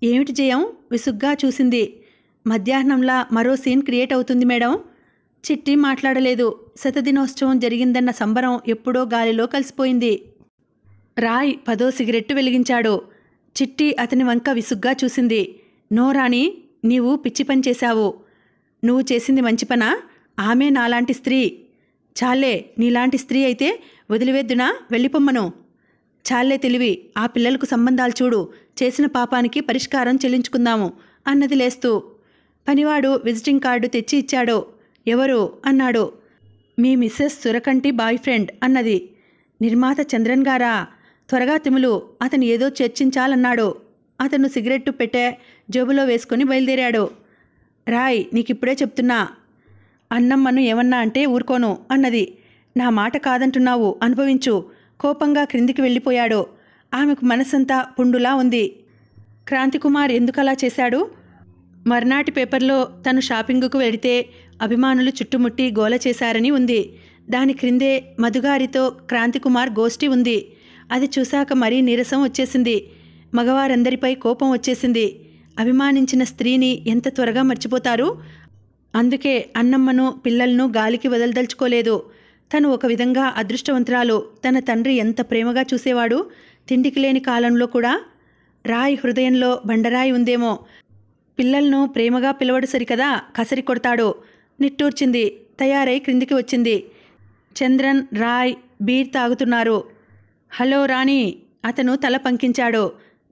ఏమిటి జయం? విసుగ్గా చూసింది. మధ్యాహ్నంలా మరో సీన్ క్రియేట్ అవుతుంది మేడం. చిట్టి మాట్లాడలేదు. శతదినోత్సవం జరిగిందన్న సంబరం ఎప్పుడో గాలిలో కలిసిపోయింది. రాయ్ 10వ సిగరెట్టు వెలిగించాడు. చిట్టి అతని వంక విసుగ్గా చూసింది. నో రాణి, నీవు పిచ్చి పని చేశావు. నువ్వు చేసింది మంచి పనా? ఆమె నాలాంటి స్త్రీ. చాలే, నీలాంటి స్త్రీ అయితే వదిలివేద్దునా? వెళ్ళిపోమ్మను. చాలే తెలివి. ఆ పిల్లలకు సంబంధాలు చూడు. చేసిన పాపానికి పరిష్కారం చెల్లించుకుందాము అన్నది లేస్తూ. పనివాడు విజిటింగ్ కార్డు తెచ్చి ఇచ్చాడు. ఎవరు అన్నాడు. మీ మిస్సెస్ సురకంటి బాయ్ ఫ్రెండ్ అన్నది. నిర్మాత చంద్రన్ గారా? త్వరగా తిములు, అతను ఏదో చర్చించాలన్నాడు. అతను సిగరెట్టు పెట్టే జేబులో వేసుకుని బయలుదేరాడు. రాయ్, నీకిప్పుడే చెప్తున్నా, అన్నమ్మను ఏమన్నా అంటే ఊరుకోను అన్నది. నా మాట కాదంటున్నావు, అనుభవించు. కోపంగా క్రిందికి వెళ్ళిపోయాడు. ఆమెకు మనసంతా పుండులా ఉంది. క్రాంతికుమార్ ఎందుకలా చేశాడు? మర్నాటి పేపర్లో తను షాపింగుకు వెడితే అభిమానులు చుట్టుముట్టి గోల చేశారని ఉంది. దాని క్రిందే మధుగారితో క్రాంతికుమార్ గోష్ఠి ఉంది. అది చూశాక మరీ నీరసం వచ్చేసింది. మగవారందరిపై కోపం వచ్చేసింది. అభిమానించిన స్త్రీని ఎంత త్వరగా మర్చిపోతారు? అందుకే అన్నమ్మను పిల్లలను గాలికి వదలదలుచుకోలేదు. తను ఒక విధంగా అదృష్టవంతురాలు. తన తండ్రి ఎంత ప్రేమగా చూసేవాడు. తిండికి లేని కాలంలో కూడా. రాయ్ హృదయంలో బండరాయి ఉందేమో. పిల్లలను ప్రేమగా పిలవడు సరికదా, కసరి కొడతాడు. నిట్టూర్చింది. తయారై క్రిందికి వచ్చింది. చంద్రన్, రాయ్ బీర్ తాగుతున్నారు. హలో రాణి, అతను తల పంకించాడు.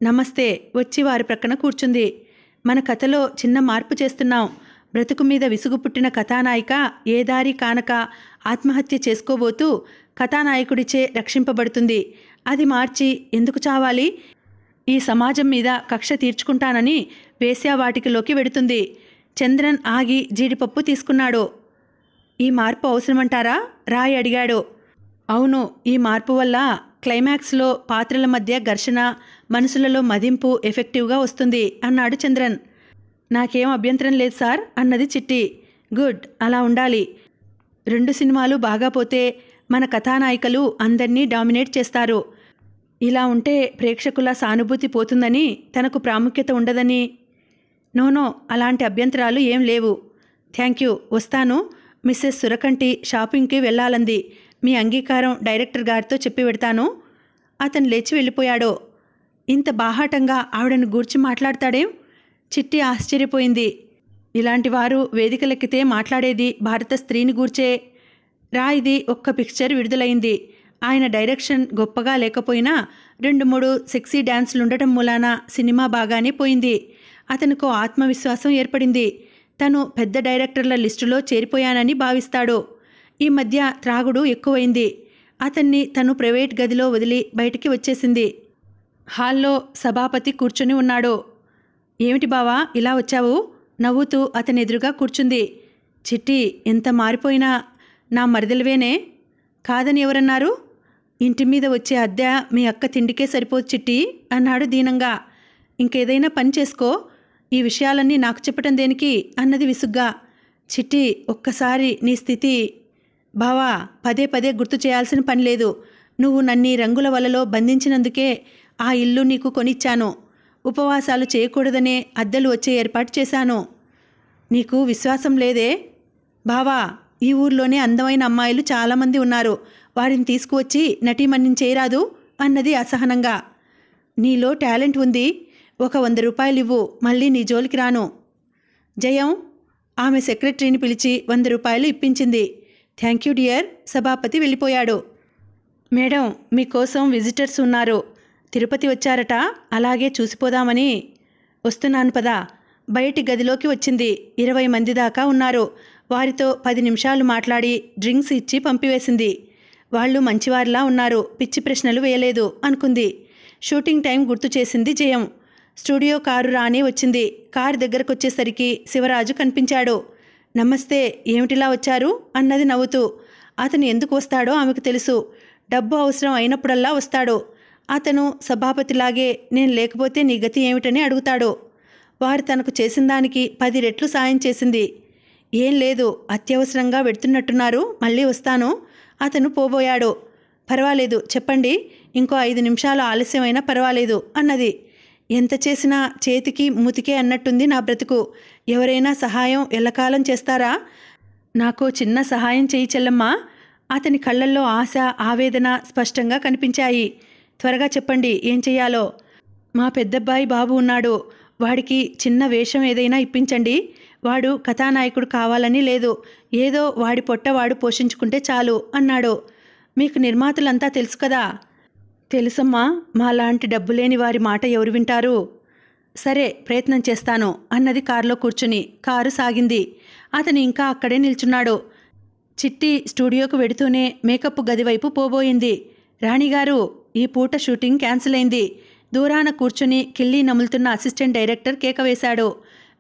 నమస్తే వచ్చి వారి ప్రక్కన కూర్చుంది. మన కథలో చిన్న మార్పు చేస్తున్నాం. బ్రతుకు మీద విసుగు పుట్టిన కథానాయిక ఏ దారి కానక ఆత్మహత్య చేసుకోబోతూ కథానాయకుడిచే రక్షింపబడుతుంది. అది మార్చి ఎందుకు చావాలి? ఈ సమాజం మీద కక్ష తీర్చుకుంటానని వేశ్యావాటికలోకి వెడుతుంది. చంద్రన్ ఆగి జీడిపప్పు తీసుకున్నాడు. ఈ మార్పు అవసరమంటారా? రాయ్ అడిగాడు. అవును, ఈ మార్పు వల్ల క్లైమాక్స్లో పాత్రల మధ్య ఘర్షణ, మనసులలో మదింపు ఎఫెక్టివ్గా వస్తుంది అన్నాడు చంద్రన్. నాకేం అభ్యంతరం లేదు సార్ అన్నది చిట్టి. గుడ్, అలా ఉండాలి. 2 సినిమాలు బాగా పోతే మన కథానాయికలు అందరినీ డామినేట్ చేస్తారు. ఇలా ఉంటే ప్రేక్షకుల సానుభూతి పోతుందని, తనకు ప్రాముఖ్యత ఉండదని. నోనో, అలాంటి అభ్యంతరాలు ఏం లేవు. థ్యాంక్ యూ, వస్తాను. మిస్సెస్ సురకంటి షాపింగ్కి వెళ్ళాలంది. మీ అంగీకారం డైరెక్టర్ గారితో చెప్పి పెడతాను. అతను లేచి వెళ్ళిపోయాడు. ఇంత బాహాటంగా ఆవిడను గూర్చి మాట్లాడతాడేం? చిట్టి ఆశ్చర్యపోయింది. ఇలాంటి వారు వేదికలెక్కితే మాట్లాడేది భారత స్త్రీని గూర్చే. రాయిది ఒక్క పిక్చర్ విడుదలైంది. ఆయన డైరెక్షన్ గొప్పగా లేకపోయినా 2-3 సెక్సీ డ్యాన్సులుండటం మూలాన సినిమా బాగానే పోయింది. అతనికో ఆత్మవిశ్వాసం ఏర్పడింది. తను పెద్ద డైరెక్టర్ల లిస్టులో చేరిపోయానని భావిస్తాడు. ఈ మధ్య త్రాగుడు ఎక్కువైంది. అతన్ని తను ప్రైవేట్ గదిలో వదిలి బయటికి వచ్చేసింది. హాల్లో సభాపతి కూర్చొని ఉన్నాడు. ఏమిటి బావా ఇలా వచ్చావు? నవ్వుతూ అతని ఎదురుగా కూర్చుంది. చిట్టి, ఎంత మారిపోయినా నా మరిదలివేనే. కాదని ఎవరన్నారు? ఇంటి మీద వచ్చే అద్దె మీ అక్క తిండికే సరిపోదు చిట్టి అన్నాడు దీనంగా. ఇంకేదైనా పని చేసుకో, ఈ విషయాలన్నీ నాకు చెప్పటం దేనికి అన్నది విసుగ్గా. చిట్టి, ఒక్కసారి నీ స్థితి. బావా, పదే పదే గుర్తు చేయాల్సిన పని లేదు. నువ్వు నన్నీ రంగుల వలలో బంధించినందుకే ఆ ఇల్లు నీకు కొనిచ్చాను. ఉపవాసాలు చేయకూడదనే అద్దెలు వచ్చే ఏర్పాటు చేశాను. నీకు విశ్వాసం లేదే? బావా, ఈ ఊర్లోనే అందమైన అమ్మాయిలు చాలామంది ఉన్నారు. వారిని తీసుకువచ్చి నటీమణిని చేయరాదు అన్నది అసహనంగా. నీలో టాలెంట్ ఉంది. ఒక 100 రూపాయలు ఇవ్వు, మళ్ళీ నీ జోలికి రాను. జయం ఆమె సెక్రటరీని పిలిచి 100 రూపాయలు ఇప్పించింది. Thank you dear. సభాపతి వెళ్ళిపోయాడు. మేడం, మీకోసం విజిటర్స్ ఉన్నారు. తిరుపతి వచ్చారట, అలాగే చూసిపోదామని. వస్తున్నాను పదా. బయటి గదిలోకి వచ్చింది. 20 మంది దాకా ఉన్నారు. వారితో 10 నిమిషాలు మాట్లాడి డ్రింక్స్ ఇచ్చి పంపివేసింది. వాళ్ళు మంచివారిలా ఉన్నారు, పిచ్చి ప్రశ్నలు వేయలేదు అనుకుంది. షూటింగ్ టైం గుర్తు చేసింది జయం. స్టూడియో కారు రానే వచ్చింది. కారు దగ్గరకు వచ్చేసరికి శివరాజు కనిపించాడు. నమస్తే, ఏమిటిలా వచ్చారు అన్నది నవ్వుతూ. అతను ఎందుకు వస్తాడో ఆమెకు తెలుసు. డబ్బు అవసరం అయినప్పుడల్లా వస్తాడు. అతను సభాపతిలాగే నేను లేకపోతే నీ గతి ఏమిటని అడుగుతాడు. వారు తనకు చేసిన దానికి 10 రెట్లు సాయం చేసింది. ఏం లేదు, అత్యవసరంగా వెడుతున్నట్టున్నారు, మళ్ళీ వస్తాను. అతను పోబోయాడు. పర్వాలేదు చెప్పండి, ఇంకో 5 నిమిషాలు ఆలస్యమైనా పర్వాలేదు అన్నది. ఎంత చేసినా చేతికి మూతికే అన్నట్టుంది నా బ్రతుకు. ఎవరైనా సహాయం ఎల్లకాలం చేస్తారా? నాకో చిన్న సహాయం చేయి చెల్లమ్మా. అతని కళ్ళల్లో ఆశ, ఆవేదన స్పష్టంగా కనిపించాయి. త్వరగా చెప్పండి, ఏం చెయ్యాలో? మా పెద్దబ్బాయి బాబు ఉన్నాడు. వాడికి చిన్న వేషం ఏదైనా ఇప్పించండి. వాడు కథానాయకుడు కావాలని లేదు. ఏదో వాడి పొట్ట వాడు పోషించుకుంటే చాలు అన్నాడు. మీకు నిర్మాతలంతా తెలుసు కదా? తెలుసమ్మా. మాలాంటి డబ్బులేని వారి మాట ఎవరు వింటారు? సరే, ప్రయత్నం చేస్తాను అన్నది కారులో కూర్చుని. కారు సాగింది. అతను ఇంకా అక్కడే నిల్చున్నాడు. చిట్టి స్టూడియోకు వెడుతూనే మేకప్ గది వైపు పోబోయింది. రాణిగారు, ఈ పూట షూటింగ్ క్యాన్సిల్ అయింది. దూరాన కూర్చుని కిళ్ళీ నములుతున్న అసిస్టెంట్ డైరెక్టర్ కేక వేశాడు.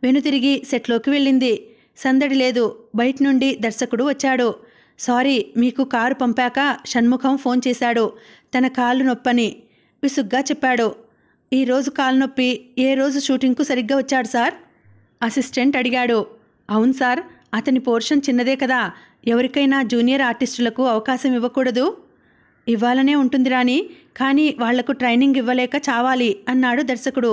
వెనుతిరిగి సెట్లోకి వెళ్ళింది. సందడి లేదు. బయట నుండి దర్శకుడు వచ్చాడు. సారీ, మీకు కారు పంపాక షణ్ముఖం ఫోన్ చేశాడు. తన కాళ్ళు నొప్పని విసుగ్గా చెప్పాడు. ఈరోజు కాలు నొప్పి. ఏ రోజు షూటింగ్కు సరిగ్గా వచ్చాడు సార్? అసిస్టెంట్ అడిగాడు. అవును సార్, అతని పోర్షన్ చిన్నదే కదా. ఎవరికైనా జూనియర్ ఆర్టిస్టులకు అవకాశం ఇవ్వకూడదు? ఇవ్వాలనే ఉంటుంది రాణి, కానీ వాళ్లకు ట్రైనింగ్ ఇవ్వలేక చావాలి అన్నాడు దర్శకుడు.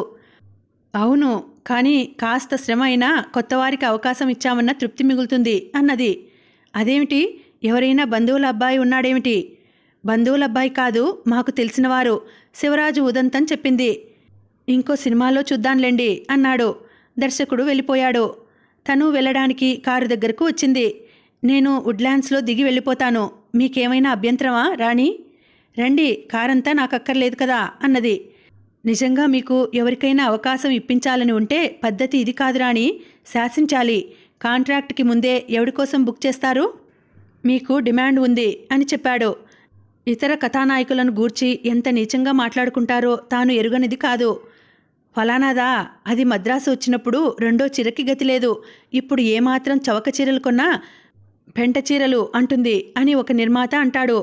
అవును, కానీ కాస్త శ్రమ అయినా కొత్తవారికి అవకాశం ఇచ్చామన్న తృప్తి మిగులుతుంది అన్నది. అదేమిటి, ఎవరైనా బంధువుల అబ్బాయి ఉన్నాడేమిటి? బంధువుల అబ్బాయి కాదు, మాకు తెలిసినవారు. శివరాజు ఉదంతం చెప్పింది. ఇంకో సినిమాలో చూద్దాంలేండి అన్నాడు. దర్శకుడు వెళ్ళిపోయాడు. తను వెళ్ళడానికి కారు దగ్గరకు వచ్చింది. నేను వుడ్లాండ్స్లో దిగి వెళ్ళిపోతాను. మీకేమైనా అభ్యంతరమా రాణి? రండి, కారంతా నాకక్కర్లేదు కదా అన్నది. నిజంగా మీకు ఎవరికైనా అవకాశం ఇప్పించాలని ఉంటే పద్ధతి ఇది కాదు రాణి, శాసించాలి. కాంట్రాక్ట్కి ముందే ఎవడి కోసం బుక్ చేస్తారు? మీకు డిమాండ్ ఉంది అని చెప్పాడు. ఇతర కథానాయకులను గూర్చి ఎంత నీచంగా మాట్లాడుకుంటారో తాను ఎరుగనిది కాదు. ఫలానాదా, అది మద్రాసు వచ్చినప్పుడు రెండో చీరకి గతి లేదు. ఇప్పుడు ఏమాత్రం చవక చీరలు కొన్నా పెంట చీరలు అంటుంది అని ఒక నిర్మాత అంటాడు.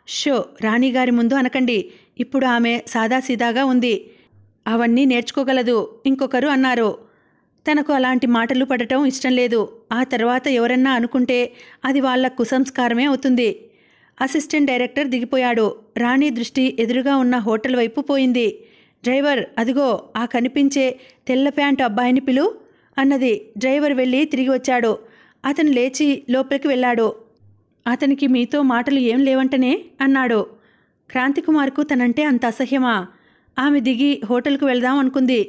షో, రాణిగారి ముందు అనకండి. ఇప్పుడు ఆమె సాదాసీదాగా ఉంది. అవన్నీ నేర్చుకోగలదు ఇంకొకరు అన్నారు. తనకు అలాంటి మాటలు పడటం ఇష్టం లేదు. ఆ తర్వాత ఎవరన్నా అనుకుంటే అది వాళ్ళ కుసంస్కారమే అవుతుంది. Assistant director దిగిపోయాడు. రాణి దృష్టి ఎదురుగా ఉన్న హోటల్ వైపు పోయింది. డ్రైవర్, అదిగో ఆ కనిపించే తెల్ల ప్యాంటు అబ్బాయిని పిలు అన్నది. డ్రైవర్ వెళ్ళి తిరిగి వచ్చాడు. అతను లేచి లోపలికి వెళ్ళాడు. అతనికి మీతో మాటలు ఏం లేవంటనే అన్నాడు. క్రాంతికుమార్కు తనంటే అంత అసహ్యమా? ఆమె దిగి హోటల్కు వెళ్దాం అనుకుంది.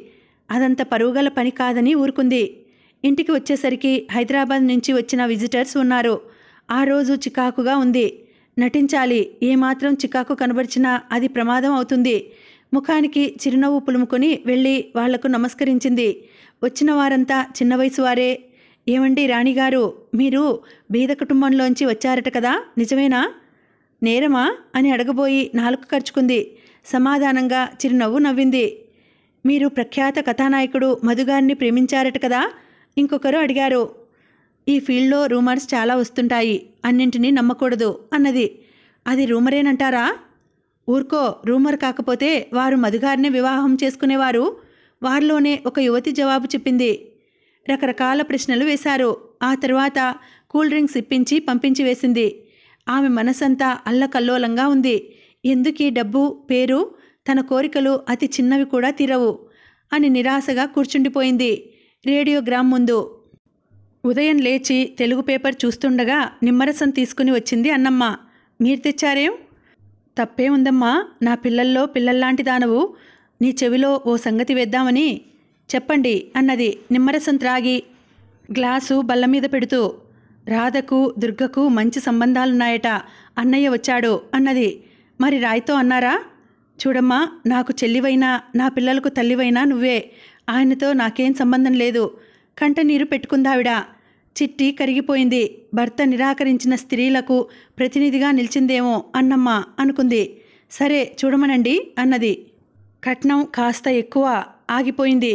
అదంత పరుగుగల పని కాదని ఊరుకుంది. ఇంటికి వచ్చేసరికి హైదరాబాద్ నుంచి వచ్చిన విజిటర్స్ ఉన్నారు. ఆ రోజు చికాకుగా ఉంది. నటించాలి. ఏమాత్రం చికాకు కనబరిచినా అది ప్రమాదం అవుతుంది. ముఖానికి చిరునవ్వు పులుముకొని వెళ్ళి వాళ్లకు నమస్కరించింది. వచ్చిన వారంతా చిన్న వయసు వారే. ఏమండి రాణిగారు, మీరు బీద కుటుంబంలోంచి వచ్చారట కదా, నిజమేనా? నేరమా అని అడగబోయి నాలుక ఖర్చుకుంది. సమాధానంగా చిరునవ్వు నవ్వింది. మీరు ప్రఖ్యాత కథానాయకుడు మధుగారిని ప్రేమించారట కదా, ఇంకొకరు అడిగారు. ఈ ఫీల్డ్లో రూమర్స్ చాలా వస్తుంటాయి, అన్నింటినీ నమ్మకూడదు అన్నది. అది రూమరేనంటారా? ఊరుకో, రూమర్ కాకపోతే వారు మధుగారిని వివాహం చేసుకునేవారు. వారిలోనే ఒక యువతి జవాబు చెప్పింది. రకరకాల ప్రశ్నలు వేశారు. ఆ తర్వాత కూల్ డ్రింక్స్ ఇప్పించి పంపించి వేసింది. ఆమె మనసంతా అల్లకల్లోలంగా ఉంది. ఎందుకీ డబ్బు, పేరు? తన కోరికలు అతి చిన్నవి కూడా తీరవు అని నిరాశగా కూర్చుండిపోయింది రేడియోగ్రామ్ ముందు. ఉదయం లేచి తెలుగు పేపర్ చూస్తుండగా నిమ్మరసం తీసుకుని వచ్చింది అన్నమ్మ. మీరు తెచ్చారేం? తప్పే ఉందమ్మా, నా పిల్లల్లో పిల్లల్లాంటి దానవు. నీ చెవిలో ఓ సంగతి వేద్దామని. చెప్పండి అన్నది నిమ్మరసం త్రాగి గ్లాసు బల్ల మీద పెడుతూ. రాధకు దుర్గకు మంచి సంబంధాలున్నాయట. అన్నయ్య వచ్చాడు అన్నది. మరి రాయ్తో అన్నారా? చూడమ్మా, నాకు చెల్లివైనా నా పిల్లలకు తల్లివైనా నువ్వే. ఆయనతో నాకేం సంబంధం లేదు. కంటనీరు పెట్టుకుందావిడ. చిట్టి కరిగిపోయింది. భర్త నిరాకరించిన స్త్రీలకు ప్రతినిధిగా నిలిచిందేమో అన్నమ్మ అనుకుంది. సరే చూడమనండి అన్నది. కట్నం కాస్త ఎక్కువ ఆగిపోయింది.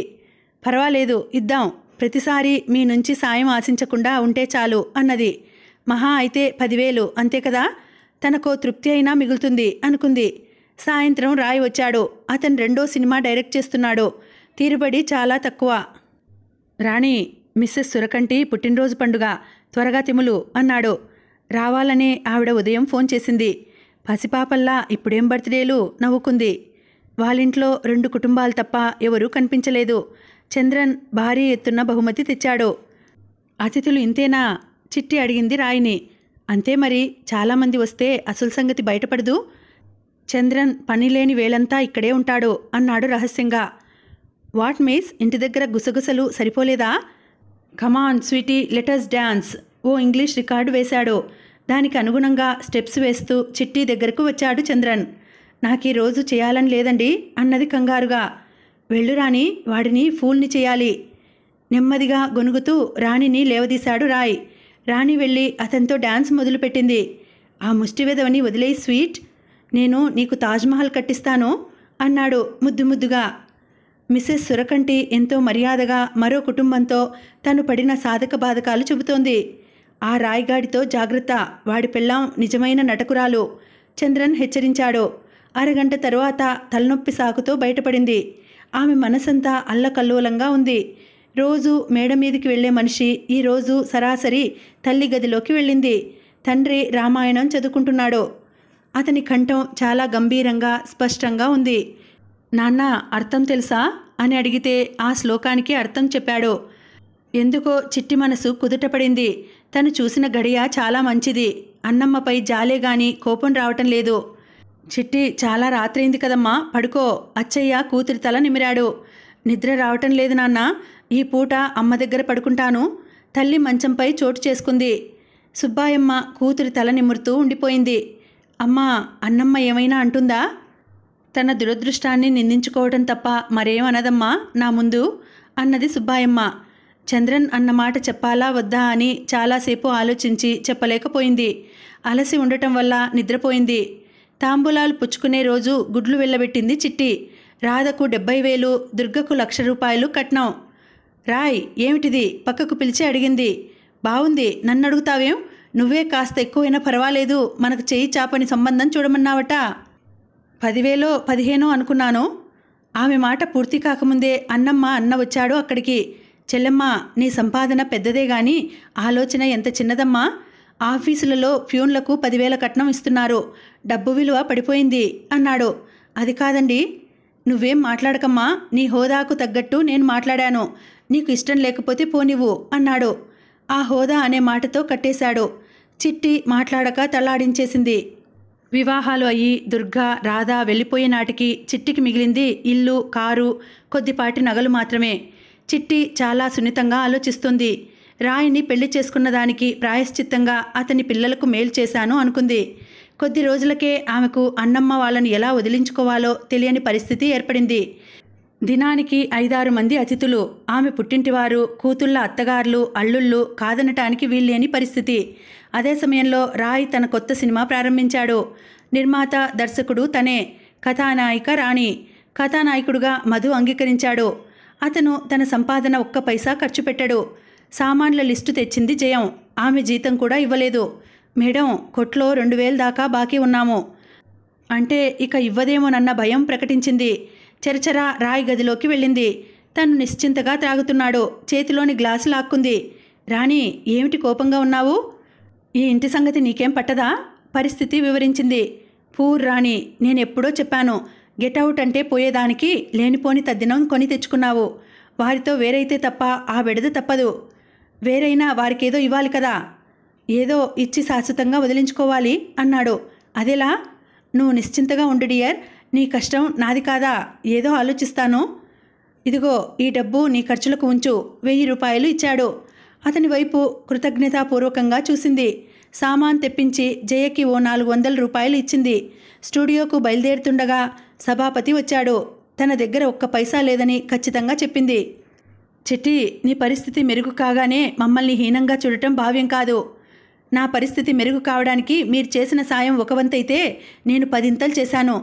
పర్వాలేదు, ఇద్దాం. ప్రతిసారి మీ నుంచి సాయం ఆశించకుండా ఉంటే చాలు అన్నది. మహా అయితే 10,000 అంతే కదా, తనకో తృప్తి అయినా మిగులుతుంది అనుకుంది. సాయంత్రం రాయ్ వచ్చాడు. అతను రెండో సినిమా డైరెక్ట్ చేస్తున్నాడు. తీరుబడి చాలా తక్కువ. రాణి, మిస్సెస్ సురకంటి పుట్టినరోజు పండుగ, త్వరగా తిములు అన్నాడు. రావాలనే ఆవిడ ఉదయం ఫోన్ చేసింది. పసిపాపల్లా ఇప్పుడేం బర్త్డేలు నవ్వుకుంది. వాళ్ళింట్లో 2 కుటుంబాలు తప్ప ఎవరూ కనిపించలేదు. చంద్రన్ భారీ ఎత్తున బహుమతి తెచ్చాడు. అతిథులు ఇంతేనా? చిట్టి అడిగింది రాయిని. అంతే మరి, చాలామంది వస్తే అసలు సంగతి బయటపడదు. చంద్రన్ పనిలేని వేళంతా ఇక్కడే ఉంటాడు అన్నాడు రహస్యంగా. వాట్ మిస్, ఇంటి దగ్గర గుసగుసలు సరిపోలేదా? కమాన్ స్వీటీ, లెటర్స్ డ్యాన్స్. ఓ ఇంగ్లీష్ రికార్డు వేశాడు. దానికి అనుగుణంగా స్టెప్స్ వేస్తూ చిట్టి దగ్గరకు వచ్చాడు చంద్రన్. నాకీ రోజు చేయాలని లేదండి అన్నది కంగారుగా. వెళ్ళు రాణి, వాడిని ఫూల్ని చేయాలి. నెమ్మదిగా గొనుగుతూ రాణిని లేవదీశాడు రాయ్. రాణి వెళ్ళి అతనితో డ్యాన్స్ మొదలుపెట్టింది. ఆ ముష్టివెదవని వదిలేయి స్వీట్, నేను నీకు తాజ్మహల్ కట్టిస్తాను అన్నాడు ముద్దు ముద్దుగా. మిసెస్ సురకంటి ఎంతో మర్యాదగా మరో కుటుంబంతో తను పడిన సాధక బాధకాలు చెబుతోంది. ఆ రాయిగాడితో జాగ్రత్త, వాడి పెళ్ళాం నిజమైన నటకురాలు, చంద్రన్ హెచ్చరించాడు. అరగంట తరువాత తలనొప్పి సాకుతో బయటపడింది. ఆమె మనసంతా అల్లకల్లోలంగా ఉంది. రోజు మేడ మీదికి వెళ్లే మనిషి ఈరోజు సరాసరి తల్లి గదిలోకి వెళ్ళింది. తండ్రి రామాయణం చదువుకుంటున్నాడు. అతని కంఠం చాలా గంభీరంగా స్పష్టంగా ఉంది. నాన్న, అర్థం తెలుసా అని అడిగితే ఆ శ్లోకానికి అర్థం చెప్పాడు. ఎందుకో చిట్టి మనసు కుదుటపడింది. తను చూసిన గడియ చాలా మంచిది. అన్నమ్మపై జాలే గాని కోపం రావటం లేదు. చిట్టి, చాలా రాత్రైంది కదమ్మా, పడుకో. అచ్చయ్య కూతురి తల నిమిరాడు. నిద్ర రావటం లేదు నాన్న, ఈ పూట అమ్మ దగ్గర పడుకుంటాను. తల్లి మంచంపై చోటు చేసుకుంది. సుబ్బాయమ్మ కూతురి తల నిమురుతూ ఉండిపోయింది. అమ్మా, అన్నమ్మ ఏమైనా అంటుందా? తన దురదృష్టాన్ని నిందించుకోవడం తప్ప మరేమనదమ్మా నా ముందు అన్నది సుబ్బాయమ్మ. చంద్రన్ అన్నమాట చెప్పాలా వద్దా అని చాలాసేపు ఆలోచించి చెప్పలేకపోయింది. అలసి ఉండటం వల్ల నిద్రపోయింది. తాంబూలాలు పుచ్చుకునే రోజు గుడ్లు వెళ్ళబెట్టింది చిట్టి. రాధకు 70,000, దుర్గకు 1,00,000 రూపాయలు కట్నం. రాయ్, ఏమిటిది పక్కకు పిలిచి అడిగింది. బావుంది, నన్ను అడుగుతావేం? నువ్వే కాస్త ఎక్కువైనా పర్వాలేదు, మనకు చేయి చాపని సంబంధం చూడమన్నావట. 10,000 15 అనుకున్నాను. ఆమె మాట పూర్తి కాకముందే అన్న వచ్చాడు అక్కడికి. చెల్లెమ్మ, నీ సంపాదన పెద్దదే గాని ఆలోచన ఎంత చిన్నదమ్మా. ఆఫీసులలో ఫ్యూన్లకు 10,000 కట్నం ఇస్తున్నారు. డబ్బు విలువ పడిపోయింది అన్నాడు. అది కాదండి. నువ్వేం మాట్లాడకమ్మా, నీ హోదాకు తగ్గట్టు నేను మాట్లాడాను. నీకు ఇష్టం లేకపోతే పోనివ్వు అన్నాడు. ఆ హోదా అనే మాటతో కట్టేశాడు. చిట్టి మాట్లాడక తలాడించేసింది. వివాహాలు అయ్యి దుర్గా, రాధ వెళ్ళిపోయే నాటికి చిట్టికి మిగిలింది ఇల్లు, కారు, కొద్దిపాటి నగలు మాత్రమే. చిట్టి చాలా సున్నితంగా ఆలోచిస్తుంది. రాయిని పెళ్లి చేసుకున్న దానికి ప్రాయశ్చిత్తంగా అతని పిల్లలకు మేలు చేశాను అనుకుంది. కొద్ది రోజులకే ఆమెకు అన్నమ్మ వాళ్ళని ఎలా వదిలించుకోవాలో తెలియని పరిస్థితి ఏర్పడింది. దినానికి 5-6 మంది అతిథులు. ఆమె పుట్టింటివారు, కూతుళ్ళ అత్తగారులు, అల్లుళ్ళు కాదనటానికి వీల్లేని పరిస్థితి. అదే సమయంలో రాయ్ తన కొత్త సినిమా ప్రారంభించాడు. నిర్మాత, దర్శకుడు తనే. కథానాయిక రాణి. కథానాయకుడుగా మధు అంగీకరించాడు. అతను తన సంపాదన 1 పైసా ఖర్చు పెట్టాడు. సామాన్ల లిస్టు తెచ్చింది జయం. ఆమె జీతం కూడా ఇవ్వలేదు. మేడం, కొట్లో 2,000 దాకా బాకీ ఉన్నాము అంటే ఇక ఇవ్వదేమోనన్న భయం ప్రకటించింది. చరచరా రాయ్ గదిలోకి వెళ్ళింది. తను నిశ్చింతగా త్రాగుతున్నాడు. చేతిలోని గ్లాసు లాక్కుంది. రాణి, ఏమిటి కోపంగా ఉన్నావు? ఈ ఇంటి సంగతి నీకేం పట్టదా? పరిస్థితి వివరించింది. పూర్ రాణి, నేనెప్పుడో చెప్పాను, గెటౌట్ అంటే పోయేదానికి లేనిపోని తద్దినం కొని తెచ్చుకున్నావు. వారితో వేరైతే తప్ప ఆ బెడద తప్పదు. వేరైనా వారికేదో ఇవ్వాలి కదా. ఏదో ఇచ్చి శాశ్వతంగా వదిలించుకోవాలి అన్నాడు. అదేలా? నువ్వు నిశ్చింతగా ఉండు డియర్. నీ కష్టం నాది కాదా? ఏదో ఆలోచిస్తాను. ఇదిగో, ఈ డబ్బు నీ ఖర్చులకు ఉంచు. 1,000 రూపాయలు ఇచ్చాడు. అతని వైపు కృతజ్ఞతాపూర్వకంగా చూసింది. సామాన్ తెప్పించి జయకి ఓ 400 రూపాయలు ఇచ్చింది. స్టూడియోకు బయలుదేరుతుండగా సభాపతి వచ్చాడు. తన దగ్గర 1 పైసా లేదని ఖచ్చితంగా చెప్పింది. చిట్టి, నీ పరిస్థితి మెరుగు కాగానే మమ్మల్ని హీనంగా చూడటం భావ్యం కాదు. నా పరిస్థితి మెరుగు కావడానికి మీరు చేసిన సాయం 1 వంతైతే నేను 10 చేశాను.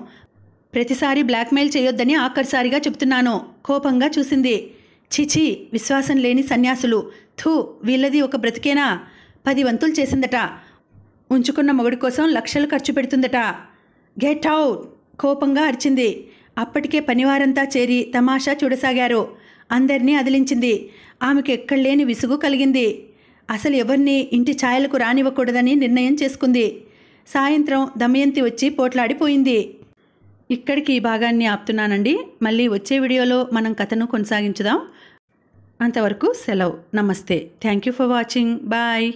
ప్రతిసారి బ్లాక్మెయిల్ చేయొద్దని ఆఖరిసారిగా చెప్తున్నాను. కోపంగా చూసింది. చిచి, విశ్వాసం లేని సన్యాసులు. థూ, వీళ్ళది ఒక బ్రతికేనా? 10 వంతులు చేసిందట. ఉంచుకున్న మొగుడి కోసం లక్షలు ఖర్చు పెడుతుందట. Get out! కోపంగా అరిచింది. అప్పటికే పనివారంతా చేరి తమాషా చూడసాగారు. అందరినీ అదిలించింది. ఆమెకు ఎక్కడలేని విసుగు కలిగింది. అసలు ఎవరిని ఇంటి ఛాయలకు రానివ్వకూడదని నిర్ణయం చేసుకుంది. సాయంత్రం దమయంతి వచ్చి పోట్లాడిపోయింది. ఇక్కడికి ఈ భాగాన్ని ఆపుతున్నానండి. మళ్ళీ వచ్చే వీడియోలో మనం కథను కొనసాగించుదాం. అంతవరకు సెలవు. నమస్తే. Thank you for watching. Bye.